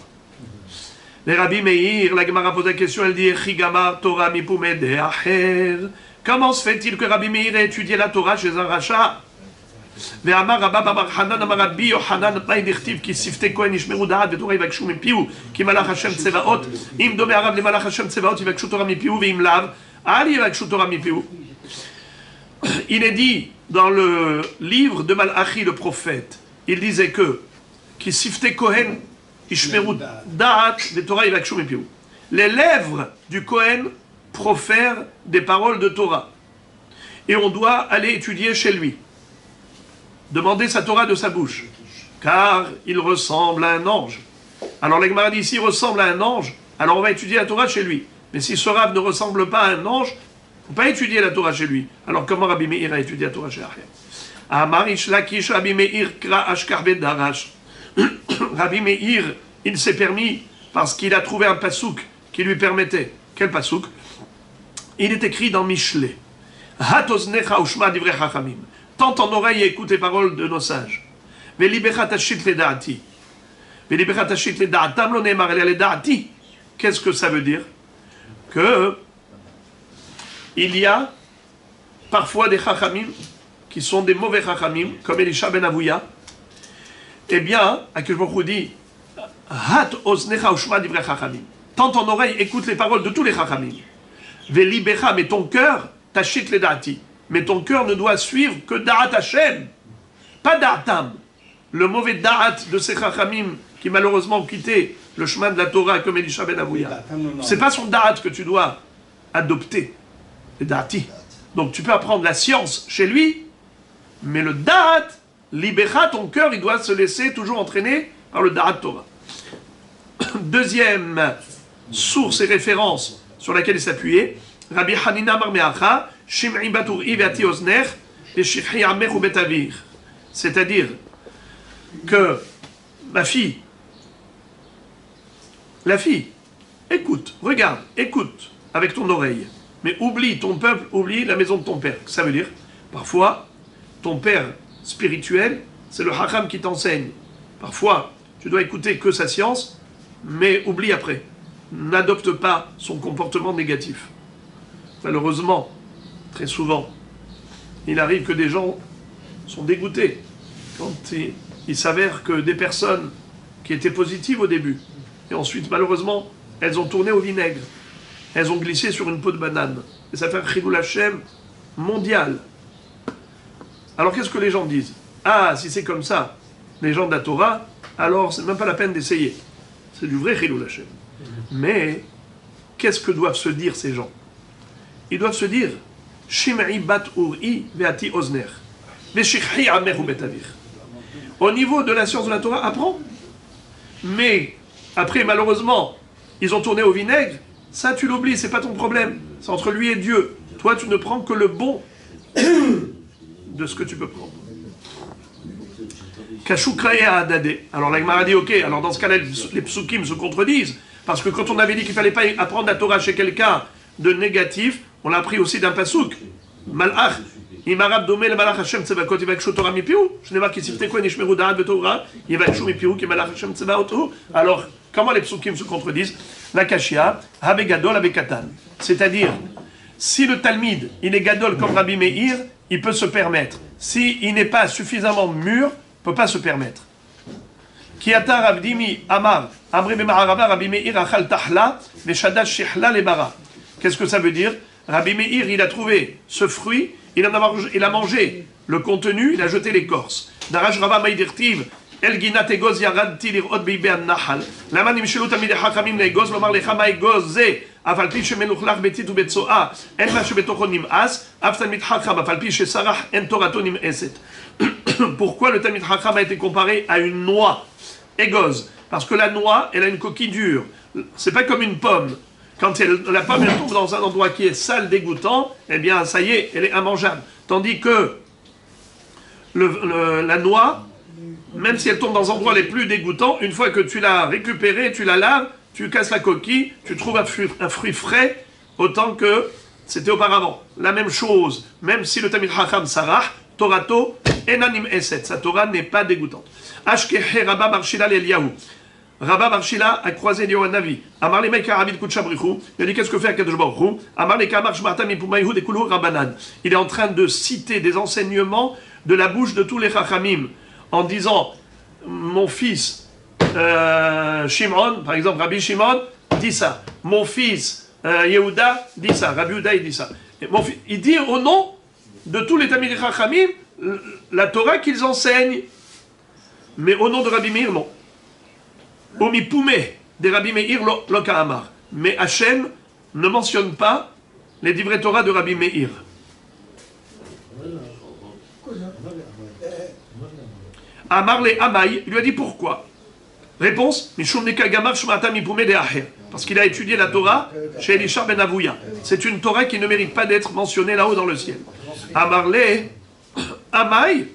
Les Rabbi Meir, la Gemara pose la question, elle dit Chigamar Torah mipumed acher. Comment se fait-il que Rabbi Meir ait étudié la Torah chez un rachat? Ve'amar Rabba Bar Hanan amar Rabbi Yohanan maï dichtiv ki sifte kohen yishmeru da'at ve'torah yivakshou mipiu ki malach Hashem tsevaot im dome arav le malach Hashem tsevaot yivakshou Torah mipiu ve'im lav al yivakshou Torah mipiu. Il est dit dans le livre de Malachi le prophète, il disait que qui sifte Kohen, Ishmeru Da'at, de Torah Yivakshu Mipiou. Les lèvres du Kohen profèrent des paroles de Torah. Et on doit aller étudier chez lui. Demander sa Torah de sa bouche. Car il ressemble à un ange. Alors l'Agmara dit, s'il ressemble à un ange, alors on va étudier la Torah chez lui. Mais si ce Rav ne ressemble pas à un ange, il ne faut pas étudier la Torah chez lui. Alors comment Rabbi Meir a étudié la Torah chez Ariel? Amar Ish Lakish Rabbi Meir Kra Ashkar Bedarash. Rabbi Meir, il s'est permis, parce qu'il a trouvé un pasouk qui lui permettait. Quel pasouk? Il est écrit dans Mishlé. Hatoznecha ushma divrei chachamim. Tente en oreille et écoute les paroles de nos sages. Velibecha tashit ledaati. Velibecha tashit ledaatam lo neemar ele ledaati. Qu'est-ce que ça veut dire? Que il y a parfois des chachamim qui sont des mauvais chachamim, comme Elisha ben Avouya. Eh bien, Akadosh Baruch Hu dit, Hat oznecha ushma divrei chachamim. Tente en oreille, écoute les paroles de tous les chachamim. Velibecha, mais ton cœur, tashit ledaati. Mais ton cœur ne doit suivre que Da'at Hashem, pas Da'atam. Le mauvais Da'at de ces chachamim qui malheureusement ont quitté le chemin de la Torah comme Elisha ben Avouya. C'est pas son Da'at que tu dois adopter, le Da'ati. Donc tu peux apprendre la science chez lui, mais le Da'at, libéra ton cœur, il doit se laisser toujours entraîner par le Da'at Torah. Deuxième source et référence sur laquelle il s'appuyait, Rabbi Hanina Marmeacha, Shim'i Batur'i Ve'ati Ozner, et Shifhi Amech ou Betavir. C'est-à-dire que la fille, écoute, regarde, écoute avec ton oreille, mais oublie ton peuple, oublie la maison de ton père. Ça veut dire, parfois, ton père spirituel, c'est le Hacham qui t'enseigne. Parfois, tu dois écouter que sa science, mais oublie après. N'adopte pas son comportement négatif. Malheureusement, très souvent, il arrive que des gens sont dégoûtés quand il s'avère que des personnes qui étaient positives au début, et ensuite, malheureusement, elles ont tourné au vinaigre. Elles ont glissé sur une peau de banane. Et ça fait un Chilul Hashem mondial. Alors qu'est-ce que les gens disent? Ah, si c'est comme ça, les gens de la Torah, alors c'est même pas la peine d'essayer. C'est du vrai Chilul Hashem. Mais, qu'est-ce que doivent se dire ces gens? Ils doivent se dire Shim'i bat uri ve'ati ozner ve'shikhi amer betavir. Au niveau de la science de la Torah, apprends. Mais après, malheureusement, ils ont tourné au vinaigre. Ça, tu l'oublies, c'est pas ton problème. C'est entre lui et Dieu. Toi, tu ne prends que le bon de ce que tu peux prendre. Alors la Gemara dit ok. Alors dans ce cas-là, les psukim se contredisent parce que quand on avait dit qu'il fallait pas apprendre la Torah chez quelqu'un de négatif, on l'a appris aussi d'un pasuk. Malach, imarab domé le malach Hashem tzevakot yivakshu Torah mipiu. Je n'ai pas qui sifte quoi nishmeru da'at betorah yivakshu mipiu ki malach Hashem tzevakot. Alors comment les psukim se contredisent? La kashia, habe gadol, habe katan. C'est-à-dire, si le Talmid il est gadol comme Rabbi Meir, il peut se permettre. Si il n'est pas suffisamment mûr, il ne peut pas se permettre. Kiata Ravdimi Amar, Amri Bema'araba, Rabbi Meir achal tahla, veshadash shihla lebara. Qu'est-ce que ça veut dire? Rabbi Meir, il a trouvé ce fruit, il a mangé le contenu, il a jeté l'écorce. Darash Rava Maïdirtiv, El ginat egoz yaradti lirot beibe an-nahal. Lama nimshelu tamidei chachamim le'egoz, lomar lecha ma egoz ze, אף על פי שמלוכלך בציץ ובצואה, אין מה שבתוכו נמאס, אף תלמיד חכם, אף על פי שסרח, אין תורתו נמאסת. Pourquoi le Talmid Chacham a été comparé à une noix égose? Parce que la noix, elle a une coquille dure. C'est pas comme une pomme. Quand la pomme elle tombe dans un endroit qui est sale, dégoûtant, eh bien ça y est, elle est immangeable. Tandis que la noix, même si elle tombe dans un endroit les plus dégoûtants, une fois que tu l'as récupérée, tu la laves, tu casses la coquille, tu trouves un fruit frais autant que c'était auparavant. La même chose, même si le Talmid Chacham Sarah, Torato, Enanim Eset, sa Torah n'est pas dégoûtante. Ashkehe Rabba Barshila l'Eliyahu. Rabba Barshila a croisé Eliyahu Navi. Amar le Meika Rabbi Kuchabrichu. Il a dit qu'est-ce que fait Akadosh Baruch Hu? Amar le Kamar Shmarta Mipumayhu de Kulu Rabbanan. Il est en train de citer des enseignements de la bouche de tous les Chachamim en disant mon fils Shimon, par exemple, Rabbi Shimon dit ça. Mon fils Yehuda dit ça. Rabbi Yehuda il dit ça. Il dit au nom de tous les Talmidei Chachamim la Torah qu'ils enseignent. Mais au nom de Rabbi Meir, non. Omi Poumé, des Rabbi Meir, lo Kahamar. Mais Hachem ne mentionne pas les divrei Torah de Rabbi Meir. Amar le Amaï, il lui a dit pourquoi. Réponse, parce qu'il a étudié la Torah chez Elisha ben Avouya. C'est une Torah qui ne mérite pas d'être mentionnée là-haut dans le ciel. Amar le Amaï,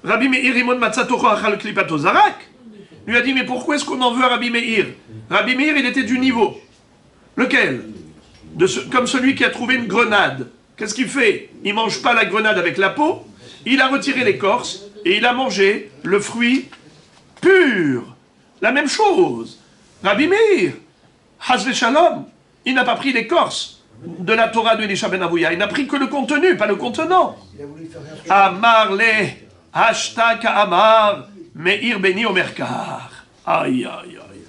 Rabbi Meir imon matzatocho achal klipato zarak. Lui a dit, mais pourquoi est-ce qu'on en veut à Rabbi Meir? Rabbi Meir, il était du niveau. Lequel? Comme celui qui a trouvé une grenade. Qu'est-ce qu'il fait? Il ne mange pas la grenade avec la peau, il a retiré l'écorce et il a mangé le fruit pur. La même chose. Rabbi Meir, Hazve Shalom, il n'a pas pris l'écorce de la Torah de Elisha ben Avouya, il n'a pris que le contenu, pas le contenant. Amar le hashtag Amar Meir Beni Omerkar. Aïe, aïe, aïe.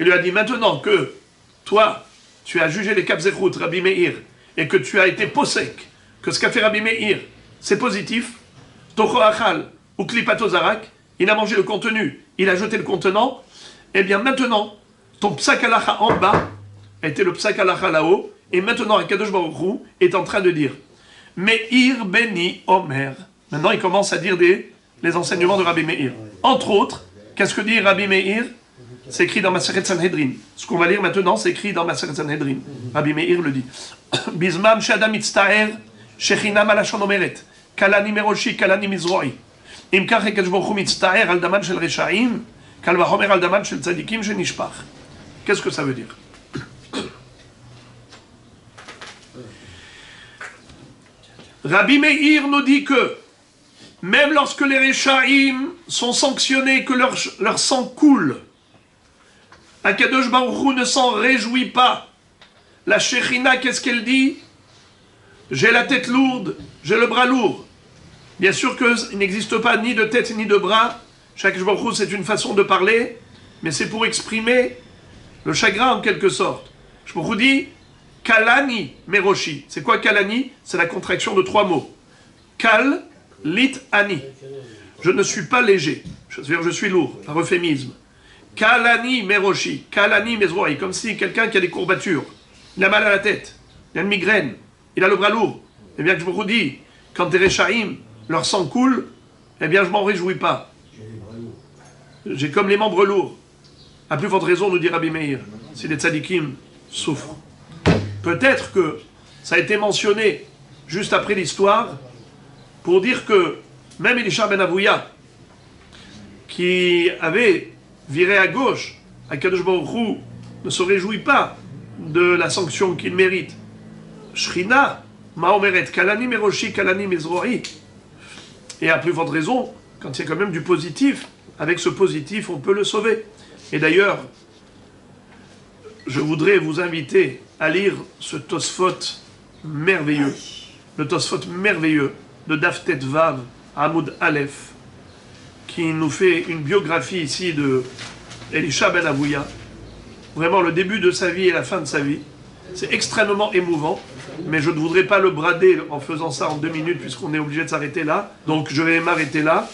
Il lui a dit, maintenant que toi, tu as jugé les Kapzechut, Rabbi Meir, et que tu as été possèque, que ce qu'a fait Rabbi Meir, c'est positif, Tocho Achal ou Klipato Zarak, il a mangé le contenu, il a jeté le contenant, eh bien maintenant, ton psak halacha en bas était le psak halacha là-haut, et maintenant Akadosh Baruch Hu est en train de dire Meir Beni Omer. Maintenant il commence à dire les enseignements de Rabbi Meir. Entre autres, qu'est-ce que dit Rabbi Meir? C'est écrit dans Masechet Sanhedrin. Ce qu'on va lire maintenant, c'est écrit dans Masechet Sanhedrin. Rabbi Meir le dit. Bizmam shadam itztaer shechinam alashon omeret kalani meroshi kalani mizroi im kach Akadosh Baruch Hu mitztaer al daman shel reshaim kal vachomer al daman shel tzadikim shenishpach. Qu'est-ce que ça veut dire? Rabbi Meir nous dit que même lorsque les Réchaïm sont sanctionnés, que leur sang coule, Akadosh Baruch Hu ne s'en réjouit pas. La Shechina, qu'est-ce qu'elle dit? J'ai la tête lourde, j'ai le bras lourd. Bien sûr qu'il n'existe pas ni de tête ni de bras. Chaque Baruch Hu, c'est une façon de parler, mais c'est pour exprimer le chagrin en quelque sorte. Je vous dis Kalani Meroshi. C'est quoi Kalani? C'est la contraction de trois mots. Kal, lit, ani. Je ne suis pas léger. Je suis lourd, par euphémisme. Kalani Meroshi. Kalani Mezroi. Comme si quelqu'un qui a des courbatures. Il a mal à la tête. Il a une migraine. Il a le bras lourd. Eh bien, je vous dis, quand des Réchaïm, leur sang coule, eh bien, je m'en réjouis pas. J'ai comme les membres lourds. À plus forte raison, nous dit Rabbi Meir, si les tzadikim souffrent. Peut-être que ça a été mentionné juste après l'histoire pour dire que même Elisha ben Avouya, qui avait viré à gauche, Akadosh Baruch Hu ne se réjouit pas de la sanction qu'il mérite. Shrina, Maomeret, Kalani Meroshi, Kalani Mezroi. Et à plus forte raison, quand il y a quand même du positif, avec ce positif, on peut le sauver. Et d'ailleurs, je voudrais vous inviter à lire ce Tosfot merveilleux, le Tosfot merveilleux de Daftet Vav, Hamoud Aleph, qui nous fait une biographie ici de Elisha ben Avouya. Vraiment le début de sa vie et la fin de sa vie. C'est extrêmement émouvant, mais je ne voudrais pas le brader en faisant ça en 2 minutes puisqu'on est obligé de s'arrêter là. Donc je vais m'arrêter là.